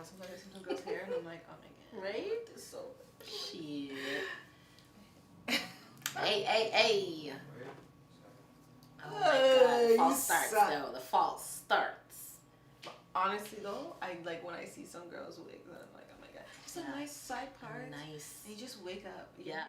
sometimes I see some girls' hair and I'm like, oh my god. Right? It's so shit. Hey. Oh my god, the false starts though. The false starts. Honestly though, I like when I see some girls' wigs and I'm like, oh my god. Just a nice side part. Nice. And you just wake up. Yeah.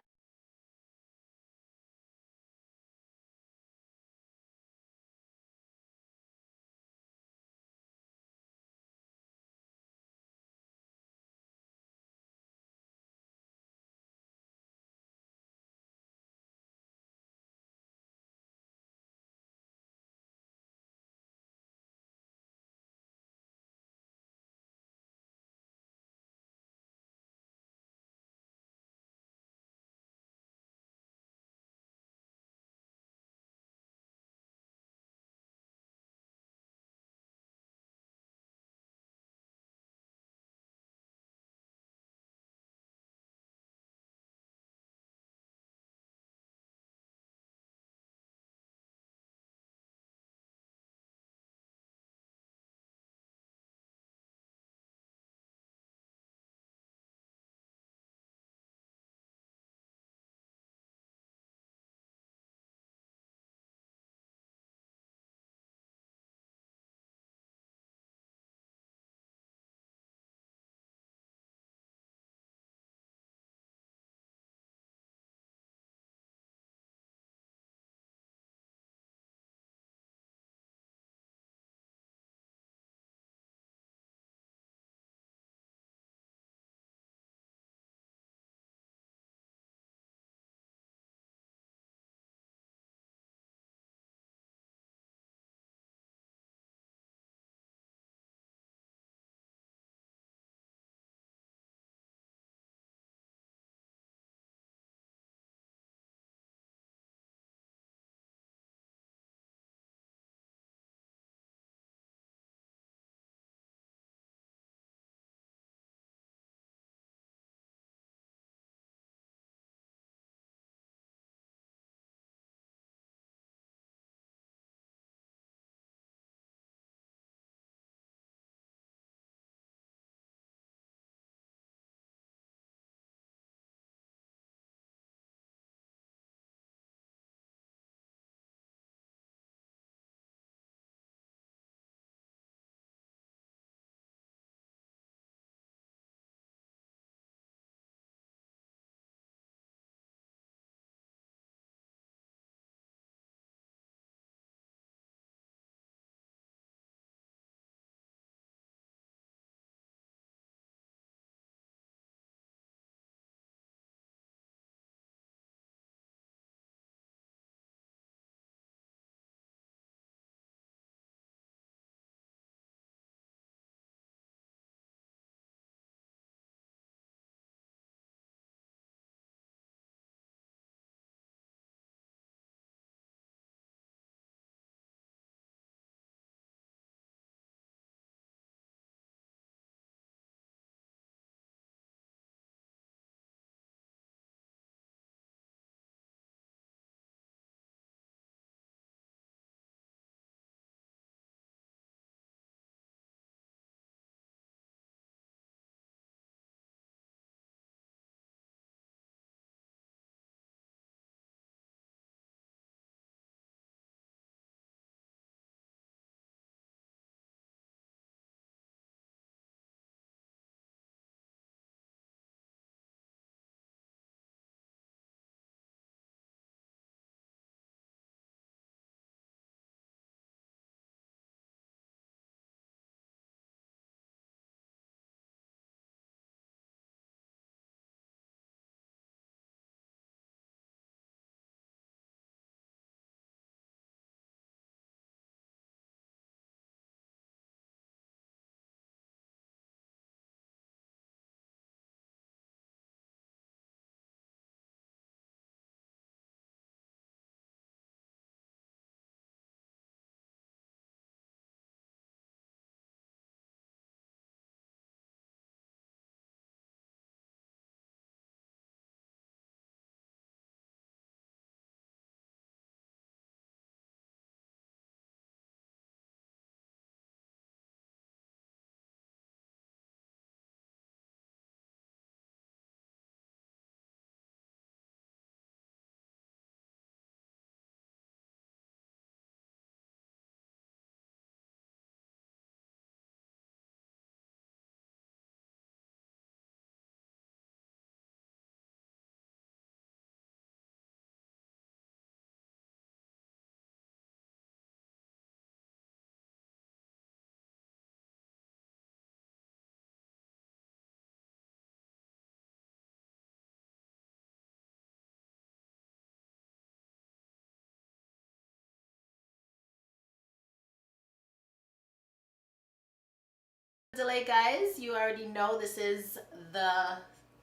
Delay, guys. You already know this is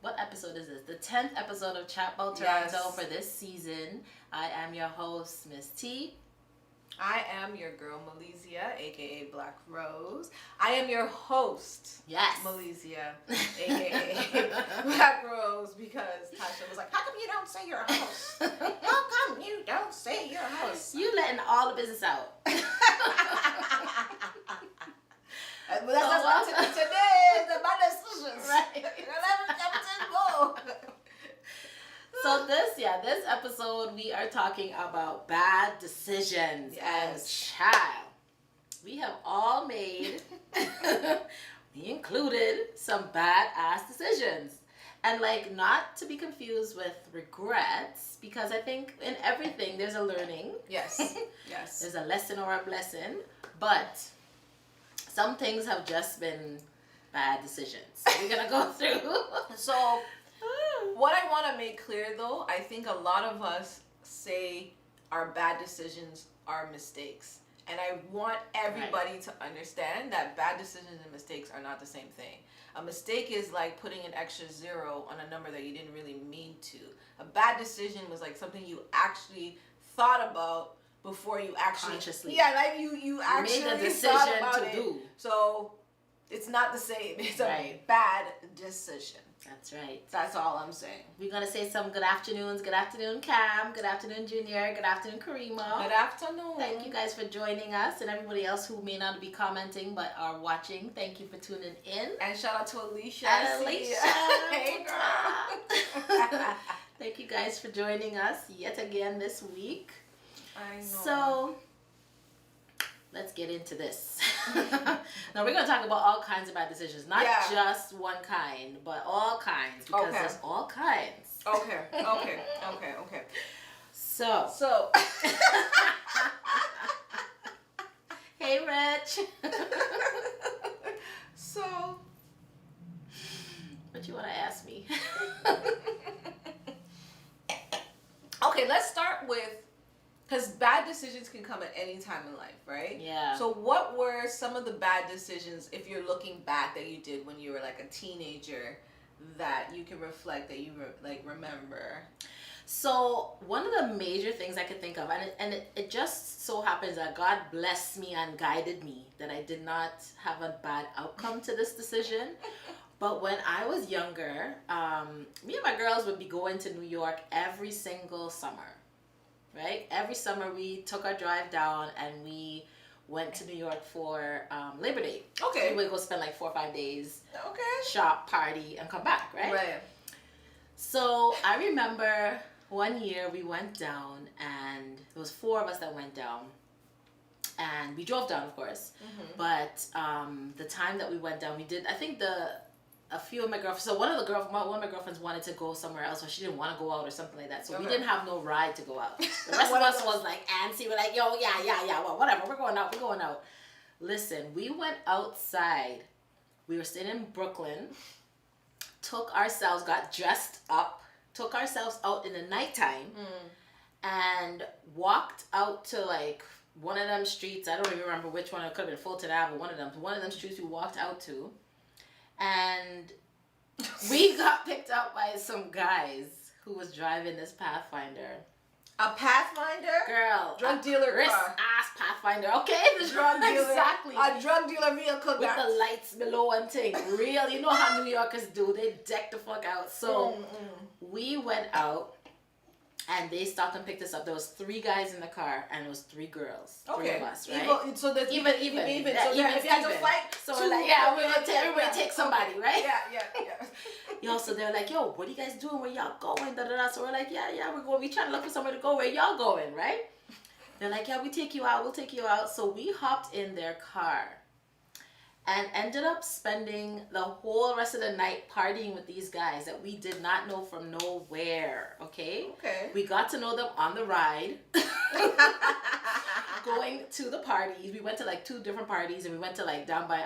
what episode is this? The 10th episode of Chatbout Toronto for this season. I am your host, Miss T. I am your girl, Malizia, aka Black Rose. I am your host, yes, Malizia, aka Black Rose, because Tasha was like, "How come you don't say your host? How come you don't say your host?" You letting all the business out. But that's not today. The my decisions. Right. Go. So this episode we are talking about bad decisions. Yes. And child, we have all made, me included, some bad ass decisions. And like, not to be confused with regrets, because I think in everything there's a learning. Yes. Yes. There's a lesson or a blessing, but some things have just been bad decisions. So we're gonna go through. So what I want to make clear though, I think a lot of us say our bad decisions are mistakes. And I want everybody to understand that bad decisions and mistakes are not the same thing. A mistake is like putting an extra zero on a number that you didn't really mean to. A bad decision was like something you actually thought about before you actually consciously. Yeah, like you actually made the decision thought about to it. do. So it's not the same. It's right. a bad decision. That's right. That's all I'm saying. We're going to say some good afternoons. Good afternoon, Cam. Good afternoon, Junior. Good afternoon, Karima. Good afternoon. Thank you guys for joining us, and everybody else who may not be commenting but are watching. Thank you for tuning in. And shout out to Alicia. And Alicia. Hey, girl. Thank you guys for joining us yet again this week. I know. So, let's get into this. Now, we're going to talk about all kinds of bad decisions. Not just one kind, but all kinds. Because there's all kinds. Okay. So. Hey, Rich. So. What you want to ask me? Okay, let's start with, because bad decisions can come at any time in life, right? Yeah. So what were some of the bad decisions, if you're looking back, that you did when you were like a teenager that you can reflect, that you remember? So one of the major things I could think of, and it just so happens that God blessed me and guided me, that I did not have a bad outcome to this decision. But when I was younger, me and my girls would be going to New York every single summer. Right? Every summer we took our drive down and we went to New York for Labor Day. Okay. We would go spend like 4 or 5 days. Okay. Shop, party, and come back, right? Right. So I remember one year we went down, and there was 4 of us that went down. And we drove down, of course. Mm-hmm. But the time that we went down, we did, I think a few of my girlfriends, so one of my girlfriends wanted to go somewhere else, or she didn't want to go out or something like that. So we didn't have no ride to go out. The rest of us was like antsy. We're like, yo, yeah, well, whatever. We're going out. Listen, we went outside. We were staying in Brooklyn. Got dressed up, took ourselves out in the nighttime, and walked out to like one of them streets. I don't even remember which one. It could have been Fulton Ave, one of them streets we walked out to. And we got picked up by some guys who was driving this Pathfinder. A Pathfinder? Girl. Drug dealer Chris car. ass Pathfinder. Okay? The drug dealer. Exactly. A drug dealer vehicle. With the lights below and thing. Real. You know how New Yorkers do. They deck the fuck out. So we went out. And they stopped and picked us up. There was 3 guys in the car, and it was 3 girls. Okay. 3 of us, right? So that's even. So even, if you had to fight, so we're like, yeah, we're gonna everybody take somebody, right? Yeah. Yo, so they're like, yo, what are you guys doing? Where y'all going? Da da da. So we're like, yeah, we're going. We trying to look for somewhere to go. Where y'all going, right? They're like, yeah, we'll take you out. So we hopped in their car. And ended up spending the whole rest of the night partying with these guys that we did not know from nowhere, okay? Okay. We got to know them on the ride. Going to the parties. We went to like 2 different parties, and we went to like down by,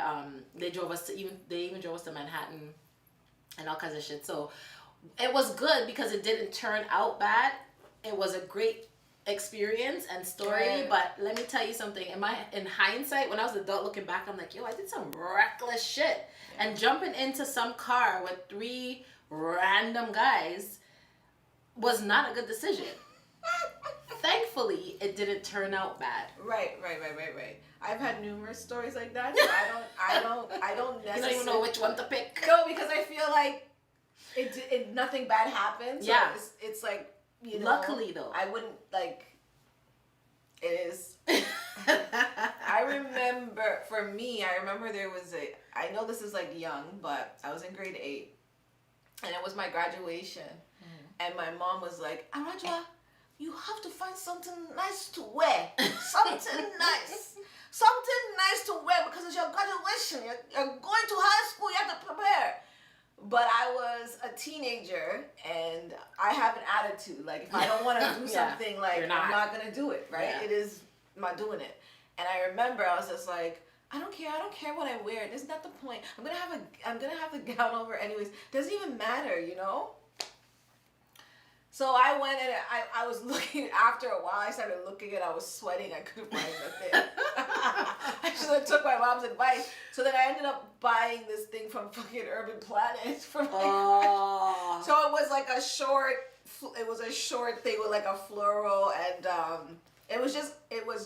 they even drove us to Manhattan and all kinds of shit. So it was good because it didn't turn out bad. It was a great experience and story, Right. but let me tell you something. In hindsight, when I was an adult looking back, I'm like, yo, I did some reckless shit. Yeah. And jumping into some car with 3 random guys was not a good decision. Thankfully, it didn't turn out bad. Right. I've had numerous stories like that. So I don't You don't necessarily even know which one to pick. No, because I feel like it nothing bad happened. So Yeah. it's like, you know. Luckily, though. I wouldn't like. It is. I remember, for me, there was I know this is like young, but I was in grade 8, and it was my graduation, and my mom was like, Arajua, you have to find something nice to wear, something nice to wear, because it's your graduation, you're going to high school, you have to prepare. But I was a teenager, and I have an attitude. Like, if I don't want to do something, like, I'm not going to do it, right? Yeah. I'm not doing it. And I remember I was just like, I don't care what I wear. That's not the point. I'm gonna have the gown over anyways. Doesn't even matter, you know? So I went and I was looking, after a while I started looking and I was sweating. I couldn't find nothing. I should have took my mom's advice. So then I ended up buying this thing from fucking Urban Planet. So it was like a short thing with like a floral, and it was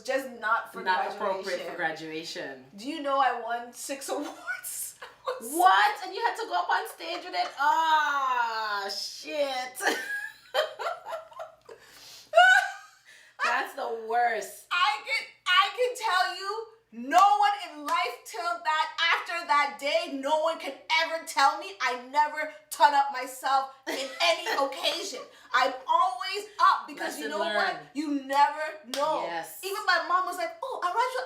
just not for graduation. Appropriate for graduation. Do you know I won 6 awards? What? And you had to go up on stage with it? Ah, shit. That's the worst. I can tell you, no one in life after that day, no one can ever tell me I never turn up myself in any occasion. I'm always up, because Lesson you know learned. what? You never know. Yes. Even my mom was like, oh, Arajua,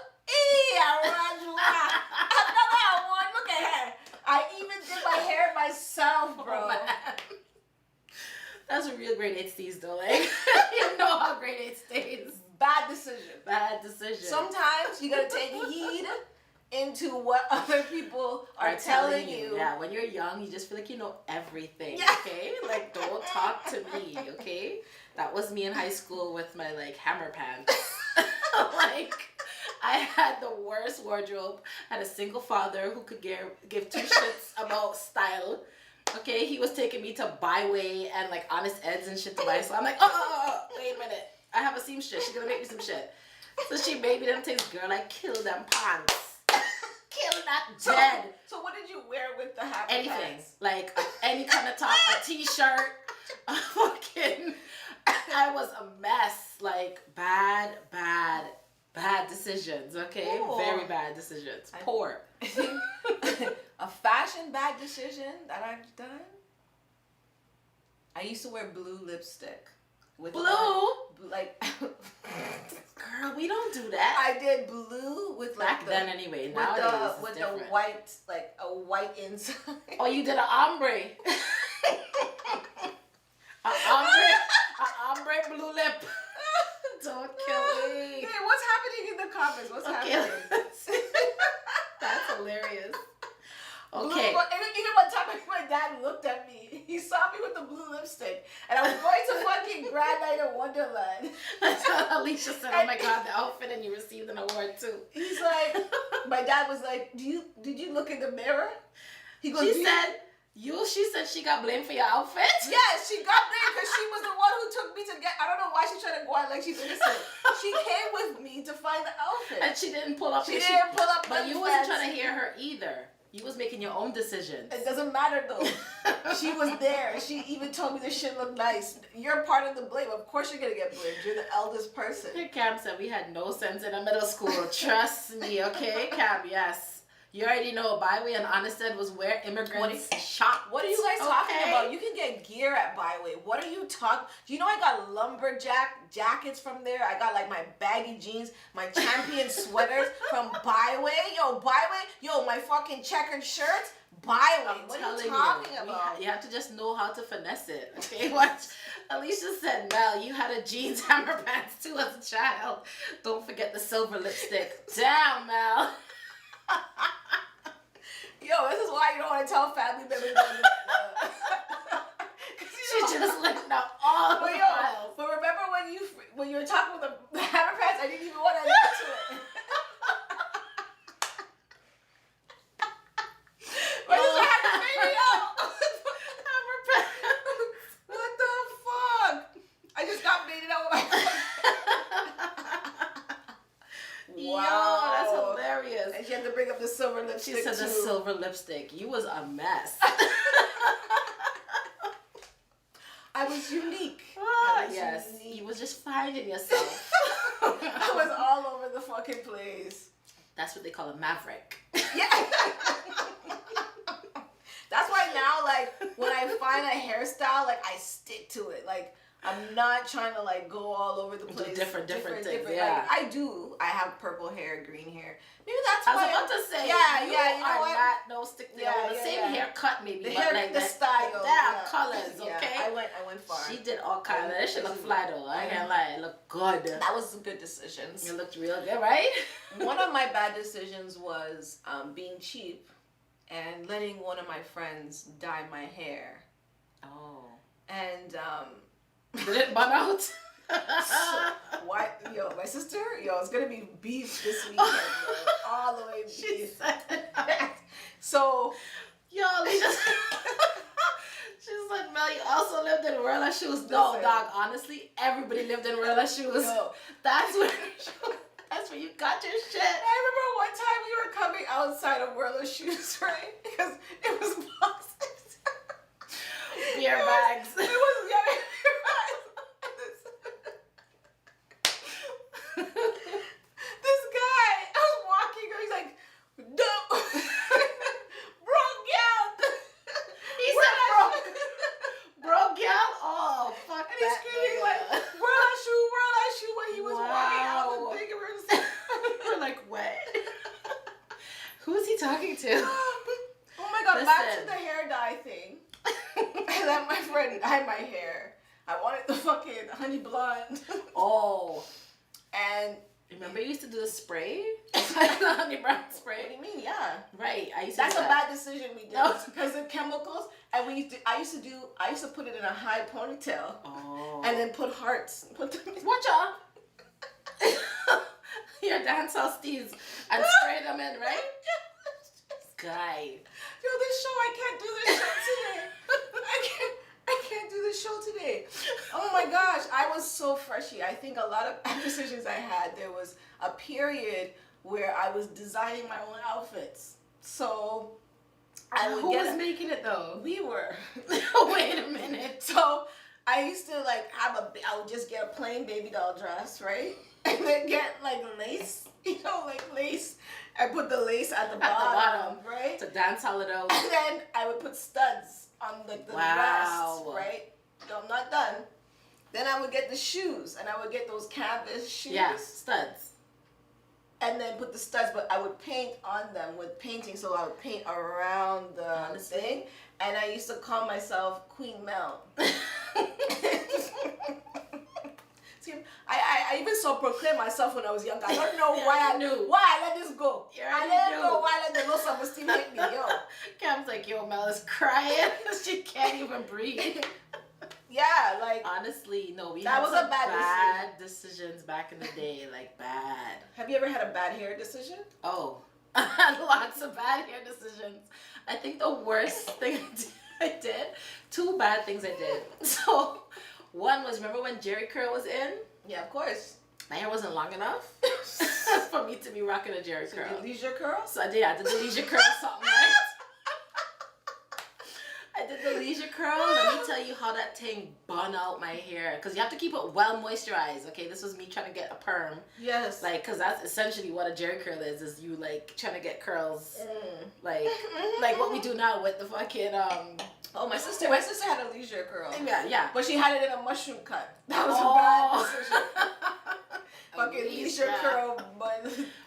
another one. Look at her. I even did my hair myself, bro. Oh, man. That's a real grade 8 stays though. Like, you know how grade 8 stays. Bad decision. Bad decision. Sometimes you gotta take heed into what other people are telling you. Yeah, when you're young, you just feel like you know everything. Yeah. Okay? Like, don't talk to me, okay? That was me in high school with my like hammer pants. Like, I had the worst wardrobe. I had a single father who could give 2 shits about style. Okay, he was taking me to Byway and like Honest Eds and shit to buy. So I'm like, oh, wait a minute. I have a seamstress. She's gonna make me some shit. So she made me them things. Girl, I kill them pants. Kill that dead. So what did you wear with the hammer Anything. pants? Like any kind of top, a t-shirt, fucking. I was a mess. Like bad decisions. Okay, Ooh. Very bad decisions. Poor. A fashion bad decision that I've done. I used to wear blue lipstick. With Blue? Like, Girl, we don't do that. I did blue with like Back then anyway. Nowadays with it's the different. white, like a white inside. Oh, you did an ombre. An ombre blue lip. Don't kill me. Hey, what's happening in the comments? What's happening? That's hilarious. Blue, Okay. and even one time my dad looked at me. He saw me with the blue lipstick, and I was going to fucking Grand Night in Wonderland. Alicia said, "Oh my God, the outfit," and you received an award too. He's like, my dad was like, did you look in the mirror? He goes, She said she got blamed for your outfit? Yes, she got blamed because she was the one who took me to get, I don't know why she's trying to go out like she's innocent. She came with me to find the outfit. And she didn't pull up. She didn't pull up. But you wasn't trying to hear her either. You was making your own decisions. It doesn't matter though. She was there. She even told me this shit looked nice. You're part of the blame. Of course you're gonna get blamed. You're the eldest person. Cam said we had no sense in the middle school. Trust me, okay, Cam? Yes. You already know Byway and Honest Ed was where immigrants shop. What are you guys talking about? You can get gear at Byway. What are you talking? Do you know I got lumberjack jackets from there? I got like my baggy jeans, my champion sweaters from Byway. Yo, Byway. Yo, my fucking checkered shirts. Byway. What are you talking about? You have to just know how to finesse it. Okay, what? Alicia said, Mel, you had a jeans hammer pants too as a child. Don't forget the silver lipstick. Damn, Mel. Yo, this is why you don't want to tell family members. She just looked out all the files. But remember when you were talking lipstick She said the too. silver lipstick. You was a mess. I was unique. Yes. You was just finding yourself. I was all over the fucking place. That's what they call a maverick. Yeah. That's why now, like, when I find a hairstyle, like, I stick to it. Like, I'm not trying to, like, go all over the place. Different things, yeah. Like, I have purple hair, green hair. Maybe that's I why. was about to say, yeah, you know are what? not no stick to the same haircut maybe, The but hair, like the style. damn yeah. colors, okay? Yeah, I went far. She did all kinds of that shit looked fly though. I can't lie, it looked good. That was some good decisions. It looked real good, right? One of my bad decisions was being cheap and letting one of my friends dye my hair. Oh. And did it bun out? so, why, my sister, it's gonna be beef this weekend, all the way beef. So, just she's like, Mel, you also lived in Royal shoes. No, Listen. dog. Honestly, everybody lived in Royal shoes. Yo. That's where you got your shit. I remember one time we were coming outside of Whirler Shoes, right? Because it was boxes. Beer bags. It was beer bags. This guy, I was walking, he's like, no, broke out. He said broke out? Oh, fuck And he's that screaming nigga. like, whirl that shoe, when he was walking out the thing. And We're like, what? Who is he talking to? Oh my god, back to the hair dye thing. I let my friend dye my hair. I wanted the fucking honey blonde. Oh. And remember you used to do the spray? The honey brown spray? what do you mean? Yeah. Right. I used to That's do a that. bad decision we did. No. Because of chemicals. And I used to put it in a high ponytail. Oh. And then put hearts. Put them in. Watch out. Your dancehall steeds and spray them in, right? Guy. Yo, this show, I can't do this show today. I can't do this show today. Oh my gosh, I was so freshy. I think a lot of decisions I had, there was a period where I was designing my own outfits. So I would Who was making it though? We were. Wait a minute. So I used to like I would just get a plain baby doll dress, right? And then get like lace, like lace. I put the lace at the bottom, right? To dance all it out. And then I would put studs on like the breasts, right? No, I'm not done. Then I would get the shoes, and I would get those canvas shoes. Yeah, studs. And then put the studs, but I would paint on them with painting, so I would paint around the thing. And I used to call myself Queen Mel. See, I even so proclaimed myself when I was young. I don't know why I knew. Why I let this go. I let it go. Why I let the low self-esteem hit me, yo. Cam's like, yo, Mel is crying. She can't even breathe. Yeah, like honestly, no, we that had was some a bad decisions back in the day, like bad. Have you ever had a bad hair decision? Oh, I had lots of bad hair decisions. I think the worst thing I did, two bad things I did. So, one was, remember when Jerry curl was in? Yeah, of course. My hair wasn't long enough for me to be rocking a Jerry curl. So leisure curl? So I did the leisure curl something, right? I did the leisure curl. Let me tell you how that thing bun out my hair. Because you have to keep it well moisturized. Okay, this was me trying to get a perm. Yes. Like, because that's essentially what a Jerry curl is you like trying to get curls. Like what we do now with the fucking Oh, my sister had a leisure curl. Yeah. But she had it in a mushroom cut. That was a bad decision. Fucking leisure curl,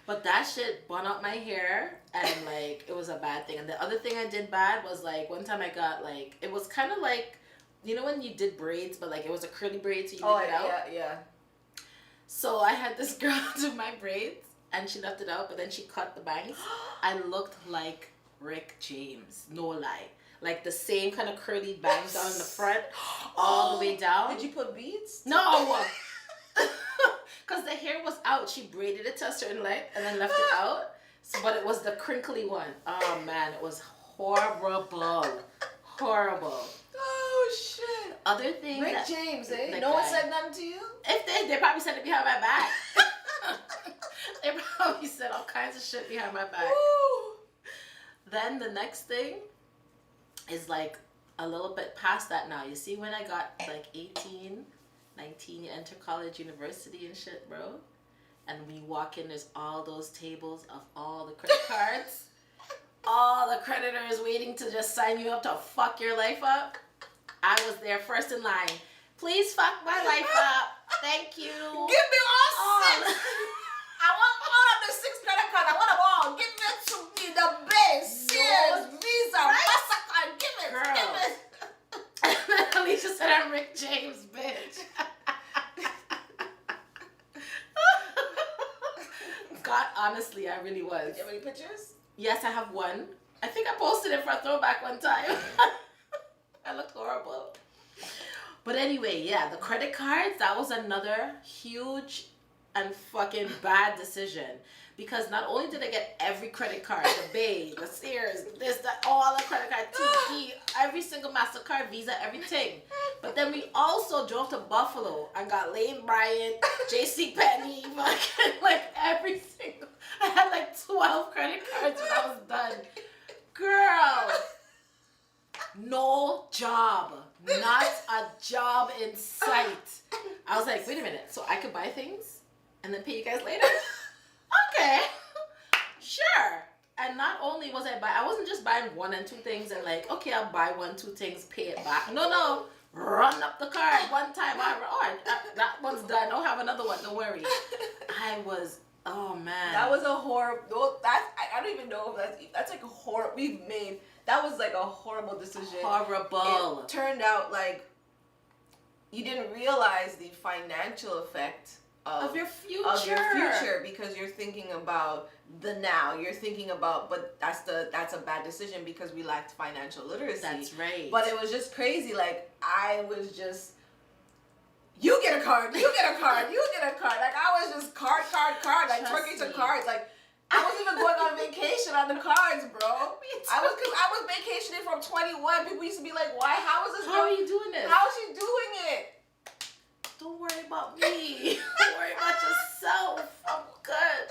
but that shit bun up my hair, and like it was a bad thing. And the other thing I did bad was like one time I got like it was kind of like, you know when you did braids, but like it was a curly braid, so you leave it out. Yeah. So I had this girl do my braids, and she left it out, but then she cut the bangs. I looked like Rick James, no lie. Like the same kind of curly bangs down in the front, all the way down. Did you put beads? No! Because the hair was out. She braided it to a certain length and then left it out. So, but it was the crinkly one. Oh man, it was horrible. Horrible. Oh shit. Other thing. Rick James, eh? That No one guy. said nothing to you? If they probably said it behind my back. They probably said all kinds of shit behind my back. Ooh. Then the next thing is like a little bit past that now. You see, when I got like 18, 19, you enter college, university and shit, bro. And when you walk in, there's all those tables of all the credit cards. All the creditors waiting to just sign you up to fuck your life up. I was there first in line. Please fuck my life up. Thank you. Give me all 6. I want all of the 6 credit cards. I want them all. Give it to me. The base, Sears, Visa, MasterCard. Give it. Girl. Give it. Alicia said I'm Rick James, bitch. God, honestly, I really was. Do you have any pictures? Yes, I have one. I think I posted it for a throwback one time. I looked horrible. But anyway, yeah, the credit cards, that was another huge and fucking bad decision. Because not only did I get every credit card, the Bay, the Sears, this, that, all the credit card, TD, every single MasterCard, Visa, everything. But then we also drove to Buffalo and got Lane Bryant, JCPenney, fucking like every single, I had like 12 credit cards when I was done. Girl, no job. Not a job in sight. I was like, wait a minute, so I could buy things and then pay you guys later? Okay, sure. And not only was I wasn't just buying 1 and 2 things and like, okay, I'll buy 1, 2 things, pay it back. No, run up the card one time. That one's done. Don't have another one. Don't worry. I was, oh man. That was a horrible. I don't even know if that's like a horror we've made. That was like a horrible decision. Horrible. It turned out like you didn't realize the financial effect of your future. Because you're thinking about the now. You're thinking about, but that's a bad decision because we lacked financial literacy. That's right. But it was just crazy. Like I was just, you get a card, you get a card, you get a card. Like I was just card, like twerking to cards. Like I wasn't even going on vacation on the cards, bro. I was vacationing from 21. People used to be like, why? How is this? How are you doing this? How is she doing it? Don't worry about me. Don't worry about yourself. I'm good.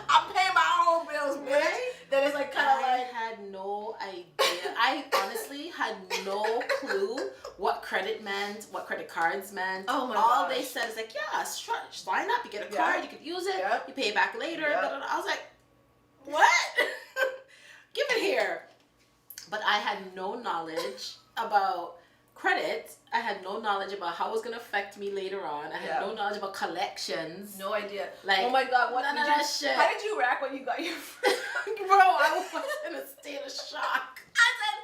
I'm paying my own bills, bitch. Right? Then it's like kind of like. I had no idea. I honestly had no clue what credit meant, what credit cards meant. Oh my All gosh. they said is like, yeah, sign up. You get a card. You could use it. You pay it back later. Yeah. I was like, what? Give it here. But I had no knowledge about credit. I had no knowledge about how it was going to affect me later on. I had no knowledge about collections. No idea. Like, oh my God, what none of that shit. How did you react when you got your Bro, I was in a state of shock. I said,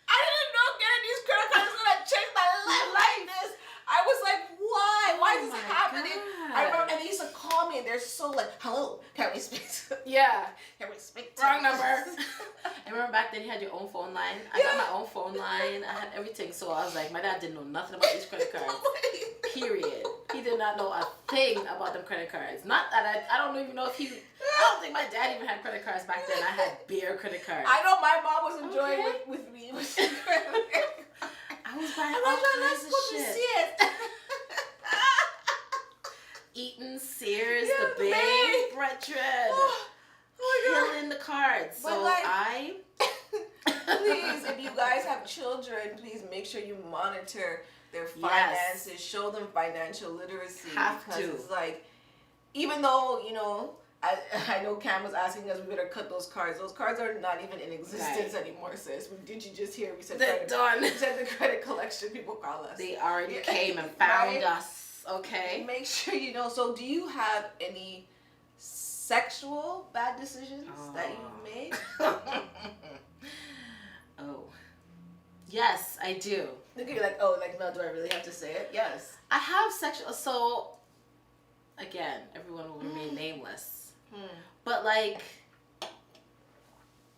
I didn't know getting these credit cards was going to change my life like this. I was like, why? Why is this happening? God. I remember, and they used to call me, and they're so like, hello, can we speak to Yeah. Can we speak to Wrong number. I remember back then you had your own phone line. I got my own phone line. I had everything. So I was like, my dad didn't know nothing about these credit cards. Period. He did not know a thing about them credit cards. Not that I don't even know if I don't think my dad even had credit cards back then. I had bare credit cards. I know my mom was enjoying with me. I was buying all kinds of shit. Eaton, Sears, the Bay, brethren. Killing the cards. But so like, please, if you guys have children, please make sure you monitor their finances. Yes. Show them financial literacy. Have because to. it's like, even though, I know Cam was asking us, we better cut those cards. Those cards are not even in existence anymore, sis. Did you just hear? We said they're done. We said the credit collection people call us. They already came and found us. Okay. Make sure you know. So, do you have any sexual bad decisions that you've made? Oh. Yes, I do. Look at you like, oh, like, no, do I really have to say it? Yes. I have sexual, so, again, everyone will remain nameless. But, like,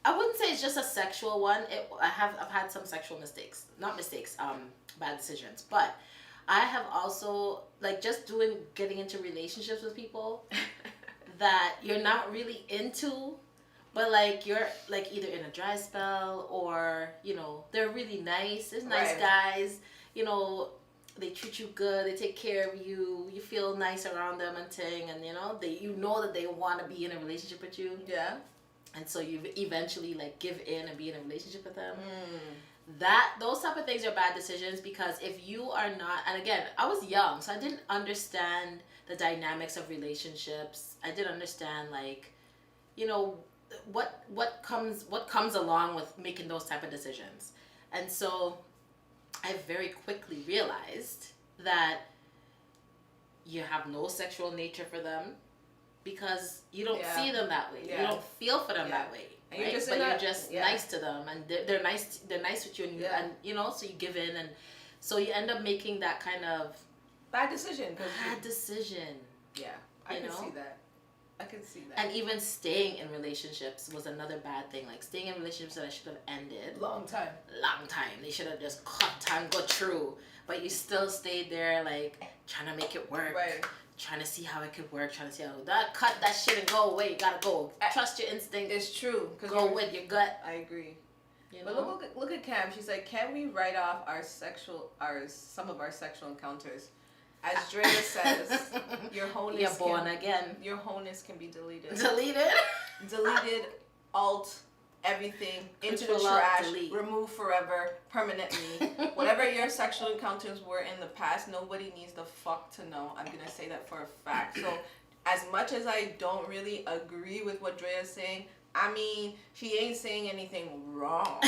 I wouldn't say it's just a sexual one. I've had some sexual bad decisions. But I have also, like, just getting into relationships with people that you're not really into, but like you're like either in a dry spell or they're really nice. There's nice guys, they treat you good, they take care of you, you feel nice around them and thing, and that they want to be in a relationship with you. Yeah. and so you eventually like give in and be in a relationship with them. Mm. Those type of things are bad decisions, because if you are not, and again, I was young, so I didn't understand the dynamics of relationships. I didn't understand, like, you know, what comes along with making those type of decisions. And so I very quickly realized that you have no sexual nature for them, because you don't see them that way. You don't feel for them that way. And right? You're just nice to them, and they're nice with you, and you know, so you give in, and so you end up making that kind of bad decision. Yeah, I can see that. And even staying in relationships was another bad thing. Like staying in relationships that I should have ended. Long time. They should have just cut and go through. But you still stayed there, like trying to make it work. Right. Trying to see how it could work. Trying to see how cut that shit and go away. You gotta go. Trust your instinct. It's true. Go with your gut. I agree. You know? But look at Cam. She's like, can we write off some of our sexual encounters? As Drea says, your wholeness. You're born again. Your wholeness can be deleted. Deleted. Alt, everything into the trash. Remove forever, permanently. Whatever your sexual encounters were in the past, nobody needs the fuck to know. I'm gonna say that for a fact. So, as much as I don't really agree with what Drea's saying, I mean, she ain't saying anything wrong.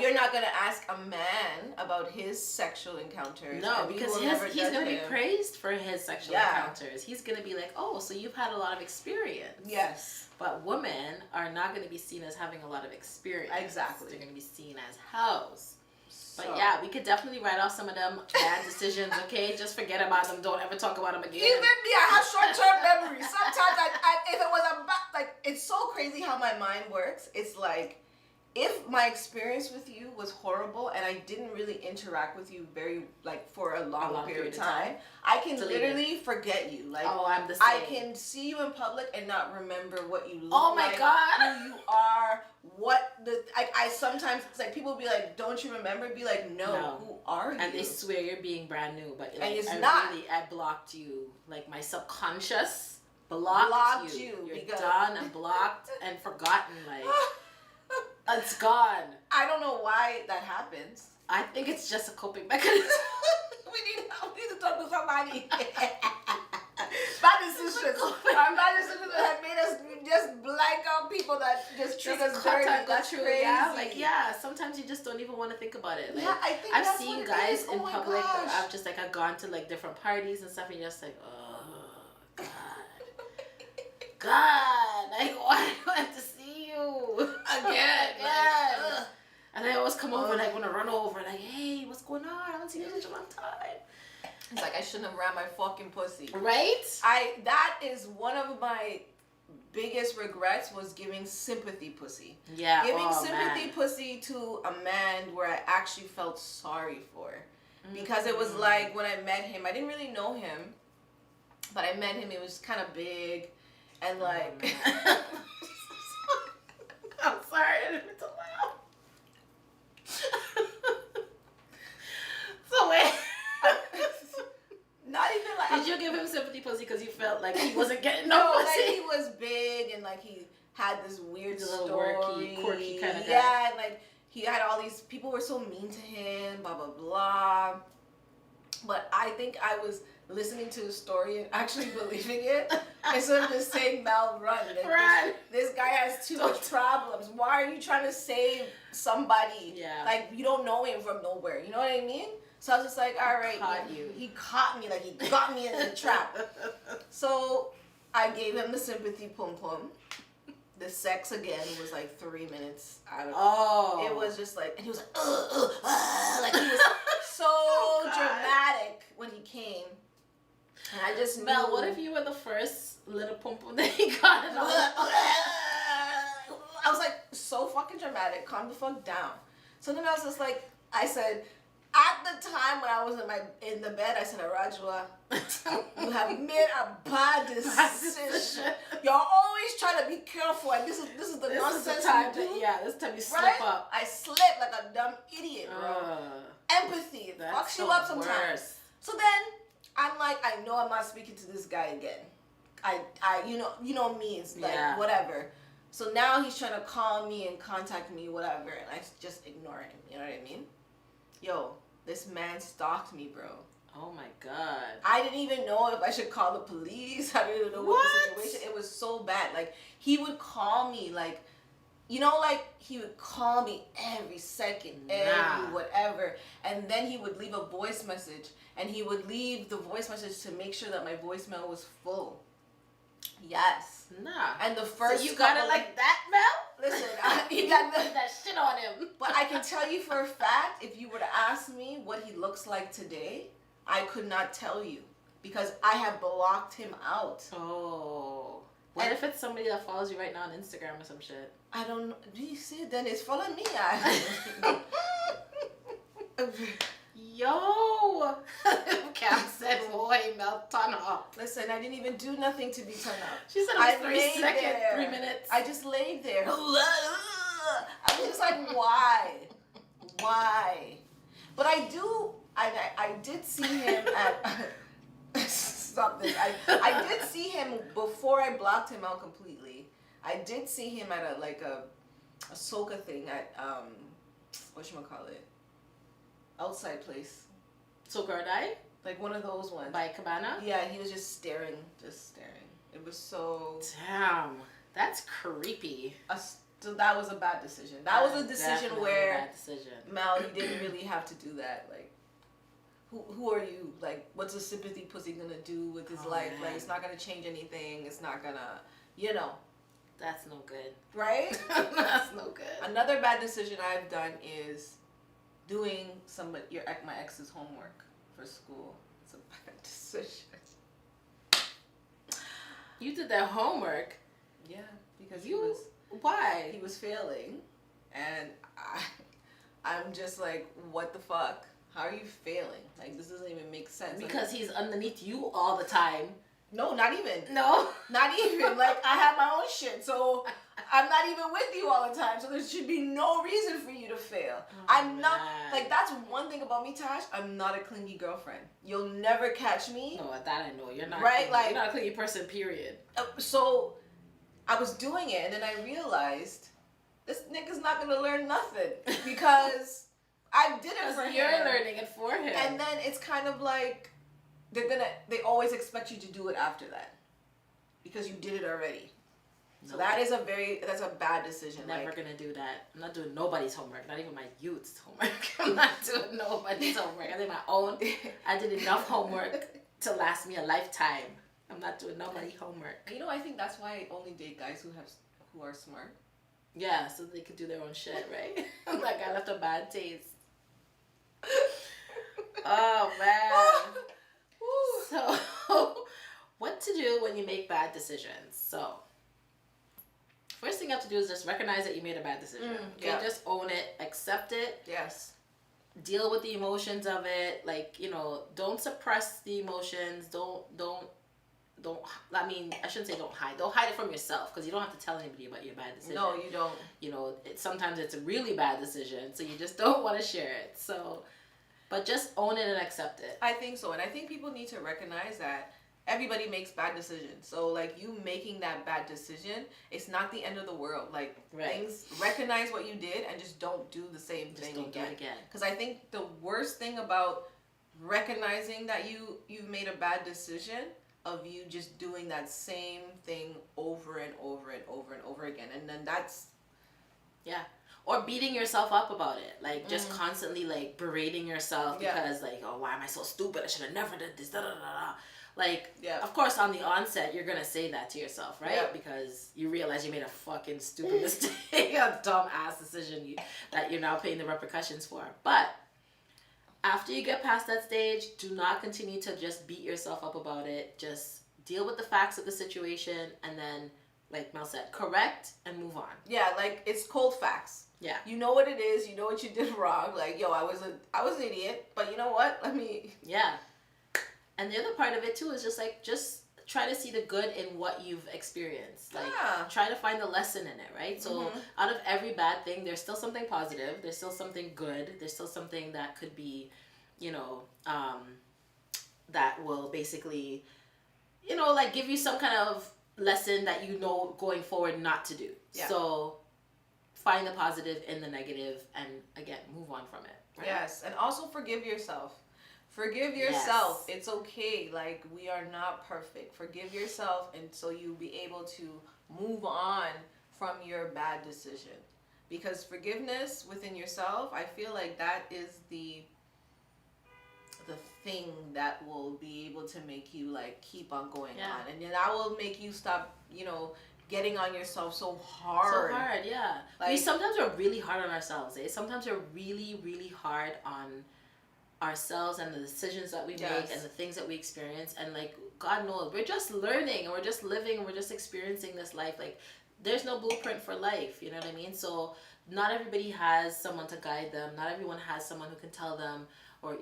You're not gonna ask a man about his sexual encounters. No, because he's gonna be praised for his sexual encounters. He's gonna be like, oh, so you've had a lot of experience. Yes. But women are not gonna be seen as having a lot of experience. Exactly. They're gonna be seen as hoes. But yeah, we could definitely write off some of them bad decisions, okay? Just forget about them. Don't ever talk about them again. Even me, I have short-term memory. Sometimes if it was it's so crazy how my mind works. It's like, if my experience with you was horrible and I didn't really interact with you for a long period of time, I can literally forget you. Like, oh, I'm the same. I can see you in public and not remember what you look like. Oh my God. Who you are, I sometimes, it's like, people be like, don't you remember? Be like, no. Who are you? And they swear you're being brand new, but like, and it's not. I blocked you. Like, my subconscious blocked you. You're done and blocked and forgotten. Like, it's gone. I don't know why that happens. I think it's just a coping mechanism. we need to talk to somebody. Bad decisions. Our bad decisions have made us just blank out people that just treat us dirty. That's crazy. Yeah, sometimes you just don't even want to think about it. Like, I think I've seen guys in public that I've gone to like different parties and stuff, and you're just like, oh God, like, why do I have to see you again? And I always come over, like, want to run over, like, hey, what's going on? I haven't seen you in such a long time. It's like, I shouldn't have ran my fucking pussy. Right? That is one of my biggest regrets, was giving sympathy pussy. Yeah. Giving sympathy pussy to a man where I actually felt sorry for. Because it was like, when I met him, I didn't really know him, but I met him, he was kind of big, and like... I'm sorry, I didn't mean to laugh. So wait. Not even like... Did you give him sympathy pussy because you felt like he wasn't getting no pussy? Like, he was big and like he had this weird story. Quirky kind of guy. Yeah, and like he had all these... People were so mean to him, blah, blah, blah. But I think I was listening to his story and actually believing it instead of just saying, Mel, run. Like, this guy has too much problems. Why are you trying to save somebody? Yeah. Like, you don't know him from nowhere. You know what I mean? So I was just like, all right. He caught me. Like, he got me in the trap. So I gave him the sympathy pum pum. The sex again was like 3 minutes out of it. Was just like, and he was like, like he was so dramatic when he came. And I just knew. Mel, what if you were the first little pum pum that he got? I was like, so fucking dramatic. Calm the fuck down. So then I was just like, I said, at the time when I was in the bed, I said, Arajua, you have made a bad decision. You're always trying to be careful, and this is the nonsense time you do. this time you slip up. I slipped like a dumb idiot, bro. Empathy fucks you up sometimes. Worse. So then I'm like, I know I'm not speaking to this guy again. you know me, it's like, Yeah. whatever. So now he's trying to call me and contact me, whatever, and I just ignore him. You know what I mean? Yo, this man stalked me, bro. Oh my God. I didn't even know if I should call the police. I didn't even know what the situation. It was so bad. Like, he would call me, like, you know, like, he would call me every second, every whatever, and then he would leave a voice message, and he would leave the voice message to make sure that my voicemail was full. Yes. Nah. And the first so you got it like that, Mel? Listen, you got that shit on him. But I can tell you for a fact, if you were to ask me what he looks like today, I could not tell you because I have blocked him out. Oh. What if it's somebody that follows you right now on Instagram or some shit? I don't know. Do you see? Then it's following me. Yo. Cam said, boy, Mel, turn up. Listen, I didn't even do nothing to be turned up. She said it was 3 seconds, 3 minutes. I just laid there. I was just like, why? Why? But I did see him at something. I did see him before I blocked him out completely. I did see him at a soca thing at whatchamacallit? Outside place. Soca or Die? Like one of those ones. By Cabana? Yeah, he was just staring. It was so... Damn. That's creepy. So that was a bad decision. That was a decision where... a bad decision. Mel, you didn't really have to do that. Like, who are you? Like, what's a sympathy pussy gonna do with his life? Man. Like, it's not gonna change anything. It's not gonna, you know. That's no good. Right? That's no good. Another bad decision I've done is doing my ex's homework for school. It's a bad decision. You did that homework? Yeah, because Why? he was failing, and I'm just like, what the fuck? How are you failing? Like, this doesn't even make sense. Because he's underneath you all the time. No, not even. No? Not even. Like, I have my own shit, so I'm not even with you all the time, so there should be no reason for you to fail. I'm not, like, that's one thing about me, Tash. I'm not a clingy girlfriend. You'll never catch me. No, that I know. You're not right? Clingy. Like, you're not a clingy person, period. So, I was doing it, and then I realized this nigga's not gonna learn nothing because I did it for him. You're learning it for him. And then it's kind of like they always expect you to do it after that because you did it already. So that's a bad decision. Never gonna do that. I'm not doing nobody's homework, not even my youth's homework. I'm not doing nobody's homework. I did my own. I did enough homework to last me a lifetime. I'm not doing nobody's homework. You know, I think that's why I only date guys who are smart. Yeah, so they could do their own shit, right? Like, I left a bad taste. Oh, man. So, what to do when you make bad decisions? So, first thing you have to do is just recognize that you made a bad decision. Okay, just own it, accept it. Yes. Deal with the emotions of it. Like, you know, don't suppress the emotions. Don't. I mean, I shouldn't say don't hide. Don't hide it from yourself because you don't have to tell anybody about your bad decision. No, you don't. You know, sometimes it's a really bad decision, so you just don't want to share it. So, but just own it and accept it. I think so, and I think people need to recognize that everybody makes bad decisions. So, like, you making that bad decision, it's not the end of the world. Like, things, recognize what you did and just don't do the same thing again. Do it again. Because I think the worst thing about recognizing that you've made a bad decision of you just doing that same thing over and over and over and over again, and then that's or beating yourself up about it, like just constantly like berating yourself because like, oh, why am I so stupid, I should have never did this, da da da da. Like, of course on the onset you're gonna say that to yourself, right? Because you realize you made a fucking stupid mistake, a dumb ass decision that you're now paying the repercussions for. But after you get past that stage, do not continue to just beat yourself up about it. Just deal with the facts of the situation and then, like Mel said, correct and move on. Yeah, like, it's cold facts. Yeah. You know what it is. You know what you did wrong. Like, yo, I was an idiot, but you know what? Let me... Yeah. And the other part of it, too, is just try to see the good in what you've experienced. Like, try to find the lesson in it, right? So out of every bad thing, there's still something positive. There's still something good. There's still something that could be, you know, that will basically like give you some kind of lesson that going forward not to do. Yeah. So find the positive in the negative and again, move on from it. Right? Yes. And also forgive yourself. Forgive yourself. Yes. It's okay. Like, we are not perfect. Forgive yourself, and so you'll be able to move on from your bad decision. Because forgiveness within yourself, I feel like that is the thing that will be able to make you like keep on going on, and then that will make you stop, getting on yourself so hard. Yeah. Like, sometimes we're really hard on ourselves. Sometimes we're really, really hard on ourselves and the decisions that we make and the things that we experience. And like, God knows, we're just learning and we're just living and we're just experiencing this life. Like, there's no blueprint for life. You know what I mean? So not everybody has someone to guide them. Not everyone has someone who can tell them, or